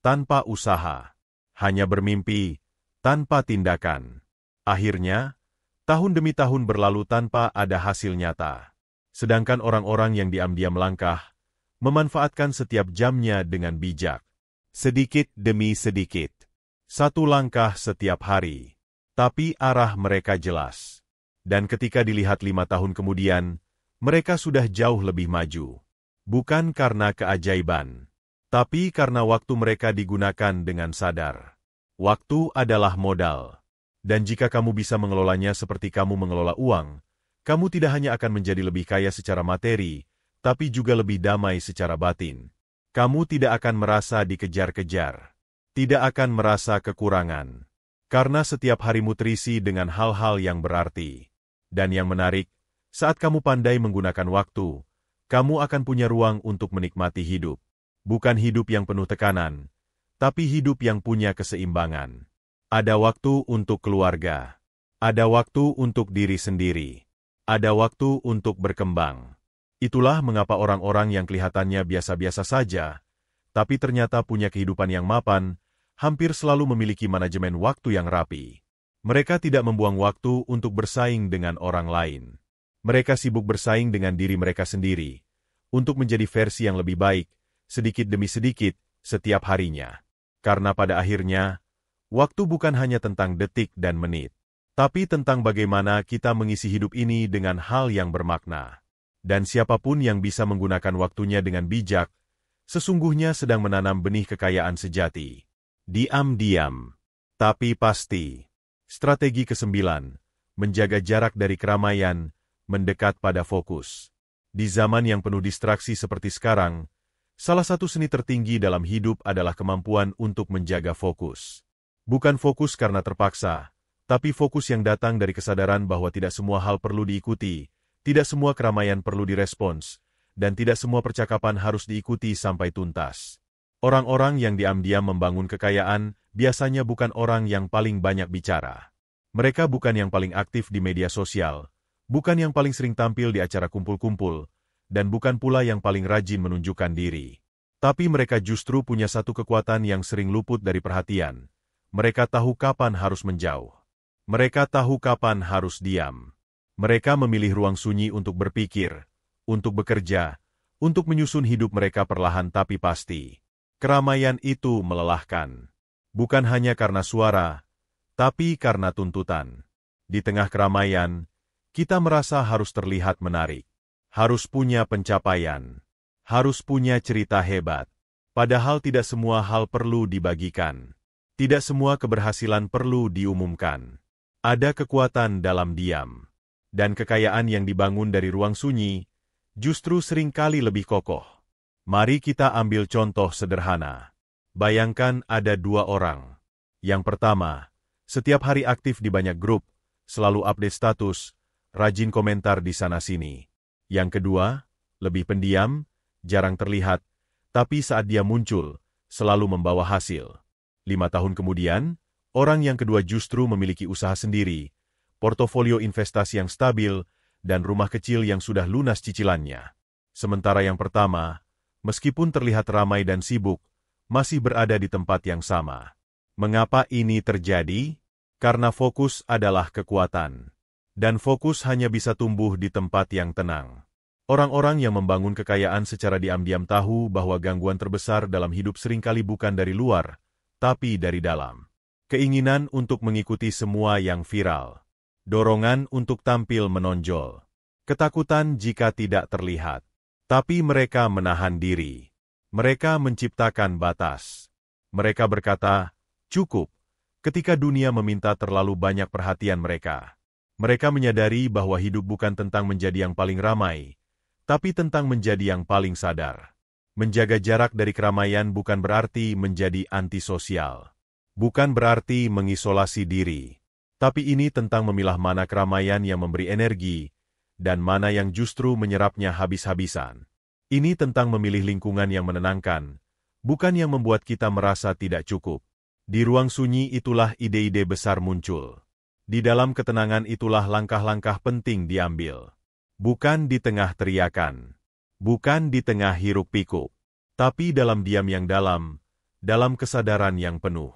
tanpa usaha. Hanya bermimpi, tanpa tindakan. Akhirnya, tahun demi tahun berlalu tanpa ada hasil nyata. Sedangkan orang-orang yang diam-diam melangkah, memanfaatkan setiap jamnya dengan bijak. Sedikit demi sedikit. Satu langkah setiap hari. Tapi arah mereka jelas. Dan ketika dilihat 5 tahun kemudian, mereka sudah jauh lebih maju. Bukan karena keajaiban, tapi karena waktu mereka digunakan dengan sadar. Waktu adalah modal. Dan jika kamu bisa mengelolanya seperti kamu mengelola uang, kamu tidak hanya akan menjadi lebih kaya secara materi, tapi juga lebih damai secara batin. Kamu tidak akan merasa dikejar-kejar. Tidak akan merasa kekurangan. Karena setiap harimu terisi dengan hal-hal yang berarti. Dan yang menarik, saat kamu pandai menggunakan waktu, kamu akan punya ruang untuk menikmati hidup. Bukan hidup yang penuh tekanan, tapi hidup yang punya keseimbangan. Ada waktu untuk keluarga. Ada waktu untuk diri sendiri. Ada waktu untuk berkembang. Itulah mengapa orang-orang yang kelihatannya biasa-biasa saja, tapi ternyata punya kehidupan yang mapan, hampir selalu memiliki manajemen waktu yang rapi. Mereka tidak membuang waktu untuk bersaing dengan orang lain. Mereka sibuk bersaing dengan diri mereka sendiri, untuk menjadi versi yang lebih baik, sedikit demi sedikit, setiap harinya. Karena pada akhirnya, waktu bukan hanya tentang detik dan menit, tapi tentang bagaimana kita mengisi hidup ini dengan hal yang bermakna. Dan siapapun yang bisa menggunakan waktunya dengan bijak, sesungguhnya sedang menanam benih kekayaan sejati. Diam-diam, tapi pasti. Strategi ke-9, menjaga jarak dari keramaian, mendekat pada fokus. Di zaman yang penuh distraksi seperti sekarang, salah satu seni tertinggi dalam hidup adalah kemampuan untuk menjaga fokus. Bukan fokus karena terpaksa, tapi fokus yang datang dari kesadaran bahwa tidak semua hal perlu diikuti, tidak semua keramaian perlu direspons, dan tidak semua percakapan harus diikuti sampai tuntas. Orang-orang yang diam-diam membangun kekayaan biasanya bukan orang yang paling banyak bicara. Mereka bukan yang paling aktif di media sosial, bukan yang paling sering tampil di acara kumpul-kumpul, dan bukan pula yang paling rajin menunjukkan diri. Tapi mereka justru punya satu kekuatan yang sering luput dari perhatian. Mereka tahu kapan harus menjauh. Mereka tahu kapan harus diam. Mereka memilih ruang sunyi untuk berpikir, untuk bekerja, untuk menyusun hidup mereka perlahan tapi pasti. Keramaian itu melelahkan. Bukan hanya karena suara, tapi karena tuntutan. Di tengah keramaian, kita merasa harus terlihat menarik. Harus punya pencapaian. Harus punya cerita hebat. Padahal tidak semua hal perlu dibagikan. Tidak semua keberhasilan perlu diumumkan. Ada kekuatan dalam diam. Dan kekayaan yang dibangun dari ruang sunyi, justru seringkali lebih kokoh. Mari kita ambil contoh sederhana. Bayangkan ada dua orang. Yang pertama, setiap hari aktif di banyak grup, selalu update status, rajin komentar di sana-sini. Yang kedua, lebih pendiam, jarang terlihat, tapi saat dia muncul, selalu membawa hasil. 5 tahun kemudian, orang yang kedua justru memiliki usaha sendiri, portofolio investasi yang stabil, dan rumah kecil yang sudah lunas cicilannya. Sementara yang pertama, meskipun terlihat ramai dan sibuk, masih berada di tempat yang sama. Mengapa ini terjadi? Karena fokus adalah kekuatan. Dan fokus hanya bisa tumbuh di tempat yang tenang. Orang-orang yang membangun kekayaan secara diam-diam tahu bahwa gangguan terbesar dalam hidup seringkali bukan dari luar, tapi dari dalam. Keinginan untuk mengikuti semua yang viral. Dorongan untuk tampil menonjol. Ketakutan jika tidak terlihat. Tapi mereka menahan diri. Mereka menciptakan batas. Mereka berkata, cukup, ketika dunia meminta terlalu banyak perhatian mereka. Mereka menyadari bahwa hidup bukan tentang menjadi yang paling ramai, tapi tentang menjadi yang paling sadar. Menjaga jarak dari keramaian bukan berarti menjadi antisosial. Bukan berarti mengisolasi diri. Tapi ini tentang memilah mana keramaian yang memberi energi, dan mana yang justru menyerapnya habis-habisan. Ini tentang memilih lingkungan yang menenangkan, bukan yang membuat kita merasa tidak cukup. Di ruang sunyi itulah ide-ide besar muncul. Di dalam ketenangan itulah langkah-langkah penting diambil. Bukan di tengah teriakan, bukan di tengah hiruk-pikuk, tapi dalam diam yang dalam kesadaran yang penuh.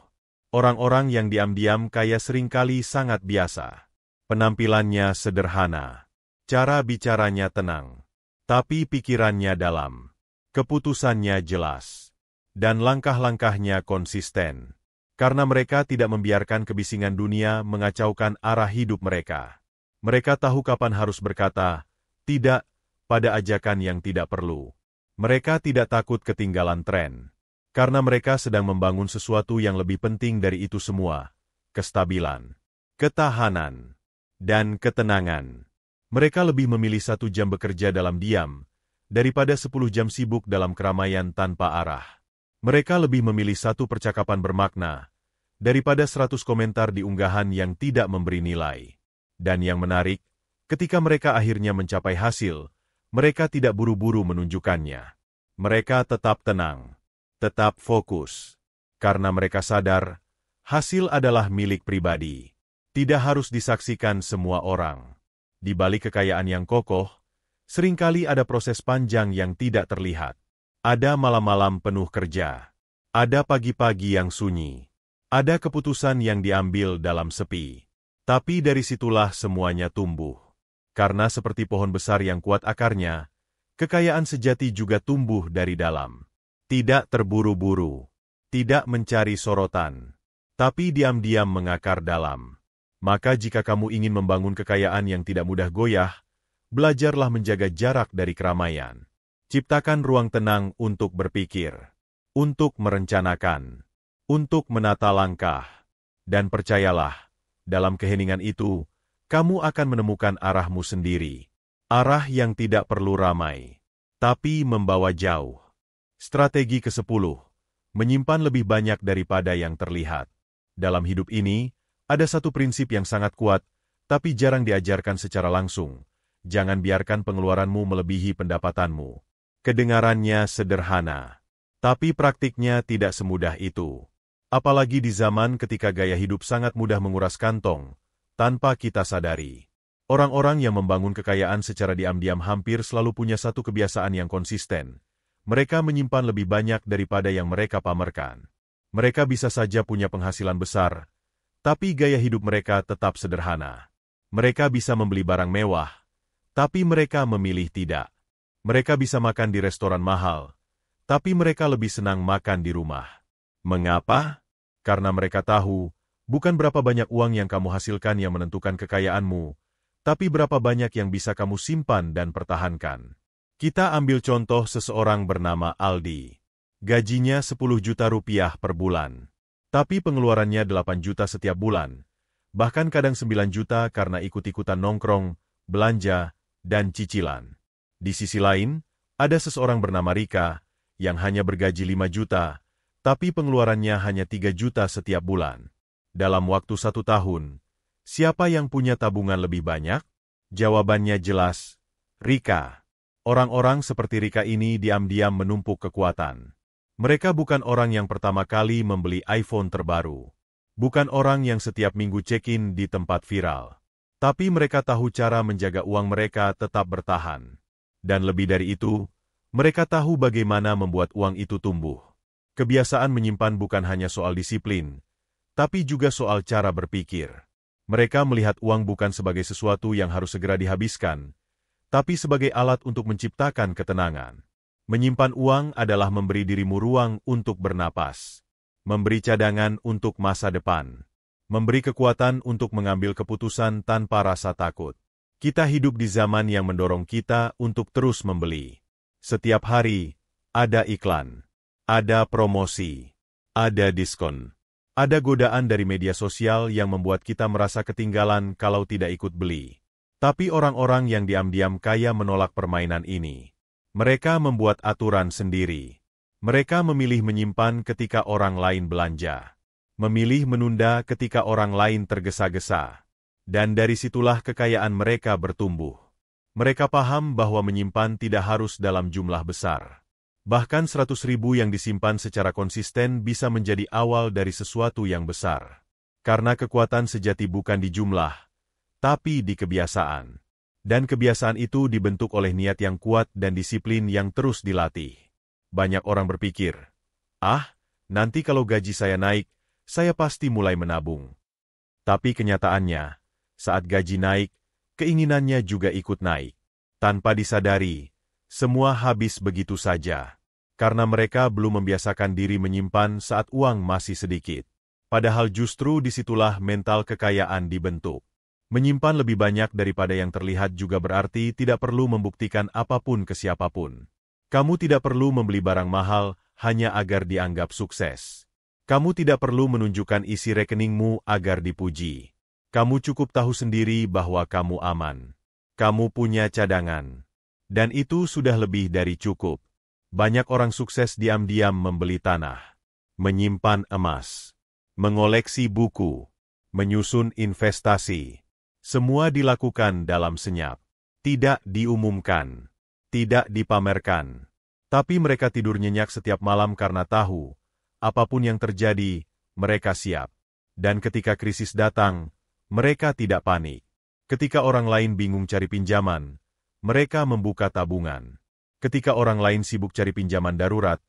Orang-orang yang diam-diam kaya seringkali sangat biasa. Penampilannya sederhana, cara bicaranya tenang, tapi pikirannya dalam. Keputusannya jelas, dan langkah-langkahnya konsisten. Karena mereka tidak membiarkan kebisingan dunia mengacaukan arah hidup mereka. Mereka tahu kapan harus berkata, tidak, pada ajakan yang tidak perlu. Mereka tidak takut ketinggalan tren. Karena mereka sedang membangun sesuatu yang lebih penting dari itu semua. Kestabilan, ketahanan, dan ketenangan. Mereka lebih memilih 1 jam bekerja dalam diam, daripada 10 jam sibuk dalam keramaian tanpa arah. Mereka lebih memilih 1 percakapan bermakna, daripada 100 komentar di unggahan yang tidak memberi nilai. Dan yang menarik, ketika mereka akhirnya mencapai hasil, mereka tidak buru-buru menunjukkannya. Mereka tetap tenang, tetap fokus. Karena mereka sadar, hasil adalah milik pribadi. Tidak harus disaksikan semua orang. Di balik kekayaan yang kokoh, seringkali ada proses panjang yang tidak terlihat. Ada malam-malam penuh kerja. Ada pagi-pagi yang sunyi. Ada keputusan yang diambil dalam sepi. Tapi dari situlah semuanya tumbuh. Karena seperti pohon besar yang kuat akarnya, kekayaan sejati juga tumbuh dari dalam. Tidak terburu-buru, tidak mencari sorotan, tapi diam-diam mengakar dalam. Maka jika kamu ingin membangun kekayaan yang tidak mudah goyah, belajarlah menjaga jarak dari keramaian. Ciptakan ruang tenang untuk berpikir, untuk merencanakan, untuk menata langkah. Dan percayalah, dalam keheningan itu, kamu akan menemukan arahmu sendiri. Arah yang tidak perlu ramai, tapi membawa jauh. Strategi ke-10. Menyimpan lebih banyak daripada yang terlihat. Dalam hidup ini, ada satu prinsip yang sangat kuat, tapi jarang diajarkan secara langsung. Jangan biarkan pengeluaranmu melebihi pendapatanmu. Kedengarannya sederhana, tapi praktiknya tidak semudah itu. Apalagi di zaman ketika gaya hidup sangat mudah menguras kantong, tanpa kita sadari. Orang-orang yang membangun kekayaan secara diam-diam hampir selalu punya satu kebiasaan yang konsisten. Mereka menyimpan lebih banyak daripada yang mereka pamerkan. Mereka bisa saja punya penghasilan besar, tapi gaya hidup mereka tetap sederhana. Mereka bisa membeli barang mewah, tapi mereka memilih tidak. Mereka bisa makan di restoran mahal, tapi mereka lebih senang makan di rumah. Mengapa? Karena mereka tahu, bukan berapa banyak uang yang kamu hasilkan yang menentukan kekayaanmu, tapi berapa banyak yang bisa kamu simpan dan pertahankan. Kita ambil contoh seseorang bernama Aldi. Gajinya 10 juta rupiah per bulan. Tapi pengeluarannya 8 juta setiap bulan. Bahkan kadang 9 juta karena ikut-ikutan nongkrong, belanja, dan cicilan. Di sisi lain, ada seseorang bernama Rika, yang hanya bergaji 5 juta, tapi pengeluarannya hanya 3 juta setiap bulan. Dalam waktu 1 tahun, siapa yang punya tabungan lebih banyak? Jawabannya jelas, Rika. Orang-orang seperti Rika ini diam-diam menumpuk kekuatan. Mereka bukan orang yang pertama kali membeli iPhone terbaru. Bukan orang yang setiap minggu check-in di tempat viral. Tapi mereka tahu cara menjaga uang mereka tetap bertahan. Dan lebih dari itu, mereka tahu bagaimana membuat uang itu tumbuh. Kebiasaan menyimpan bukan hanya soal disiplin, tapi juga soal cara berpikir. Mereka melihat uang bukan sebagai sesuatu yang harus segera dihabiskan, tapi sebagai alat untuk menciptakan ketenangan. Menyimpan uang adalah memberi dirimu ruang untuk bernapas, memberi cadangan untuk masa depan, memberi kekuatan untuk mengambil keputusan tanpa rasa takut. Kita hidup di zaman yang mendorong kita untuk terus membeli. Setiap hari, ada iklan. Ada promosi, ada diskon, ada godaan dari media sosial yang membuat kita merasa ketinggalan kalau tidak ikut beli. Tapi orang-orang yang diam-diam kaya menolak permainan ini. Mereka membuat aturan sendiri. Mereka memilih menyimpan ketika orang lain belanja. Memilih menunda ketika orang lain tergesa-gesa. Dan dari situlah kekayaan mereka bertumbuh. Mereka paham bahwa menyimpan tidak harus dalam jumlah besar. Bahkan 100.000 yang disimpan secara konsisten bisa menjadi awal dari sesuatu yang besar. Karena kekuatan sejati bukan di jumlah, tapi di kebiasaan. Dan kebiasaan itu dibentuk oleh niat yang kuat dan disiplin yang terus dilatih. Banyak orang berpikir, nanti kalau gaji saya naik, saya pasti mulai menabung. Tapi kenyataannya, saat gaji naik, keinginannya juga ikut naik. Tanpa disadari, semua habis begitu saja, karena mereka belum membiasakan diri menyimpan saat uang masih sedikit. Padahal justru disitulah mental kekayaan dibentuk. Menyimpan lebih banyak daripada yang terlihat juga berarti tidak perlu membuktikan apapun ke siapapun. Kamu tidak perlu membeli barang mahal hanya agar dianggap sukses. Kamu tidak perlu menunjukkan isi rekeningmu agar dipuji. Kamu cukup tahu sendiri bahwa kamu aman. Kamu punya cadangan. Dan itu sudah lebih dari cukup. Banyak orang sukses diam-diam membeli tanah, menyimpan emas, mengoleksi buku, menyusun investasi. Semua dilakukan dalam senyap. Tidak diumumkan, tidak dipamerkan. Tapi mereka tidur nyenyak setiap malam karena tahu, apapun yang terjadi, mereka siap. Dan ketika krisis datang, mereka tidak panik. Ketika orang lain bingung cari pinjaman, mereka membuka tabungan. Ketika orang lain sibuk cari pinjaman darurat,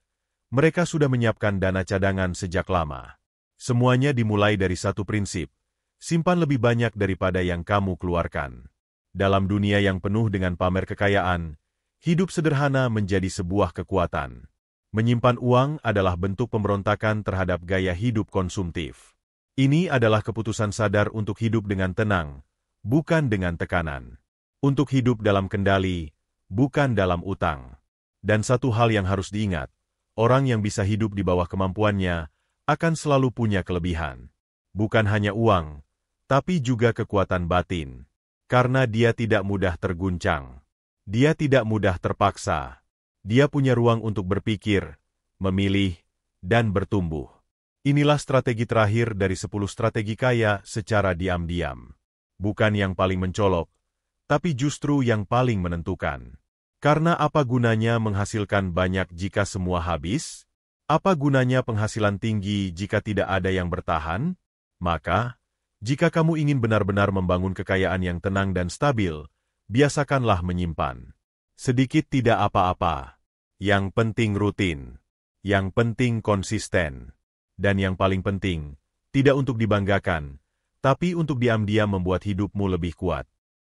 mereka sudah menyiapkan dana cadangan sejak lama. Semuanya dimulai dari satu prinsip, simpan lebih banyak daripada yang kamu keluarkan. Dalam dunia yang penuh dengan pamer kekayaan, hidup sederhana menjadi sebuah kekuatan. Menyimpan uang adalah bentuk pemberontakan terhadap gaya hidup konsumtif. Ini adalah keputusan sadar untuk hidup dengan tenang, bukan dengan tekanan. Untuk hidup dalam kendali, bukan dalam utang. Dan satu hal yang harus diingat, orang yang bisa hidup di bawah kemampuannya akan selalu punya kelebihan. Bukan hanya uang, tapi juga kekuatan batin. Karena dia tidak mudah terguncang. Dia tidak mudah terpaksa. Dia punya ruang untuk berpikir, memilih, dan bertumbuh. Inilah strategi terakhir dari 10 strategi kaya secara diam-diam. Bukan yang paling mencolok, tapi justru yang paling menentukan. Karena apa gunanya menghasilkan banyak jika semua habis? Apa gunanya penghasilan tinggi jika tidak ada yang bertahan? Maka, jika kamu ingin benar-benar membangun kekayaan yang tenang dan stabil, biasakanlah menyimpan. Sedikit tidak apa-apa. Yang penting rutin. Yang penting konsisten. Dan yang paling penting, tidak untuk dibanggakan, tapi untuk diam-diam membuat hidupmu lebih kuat.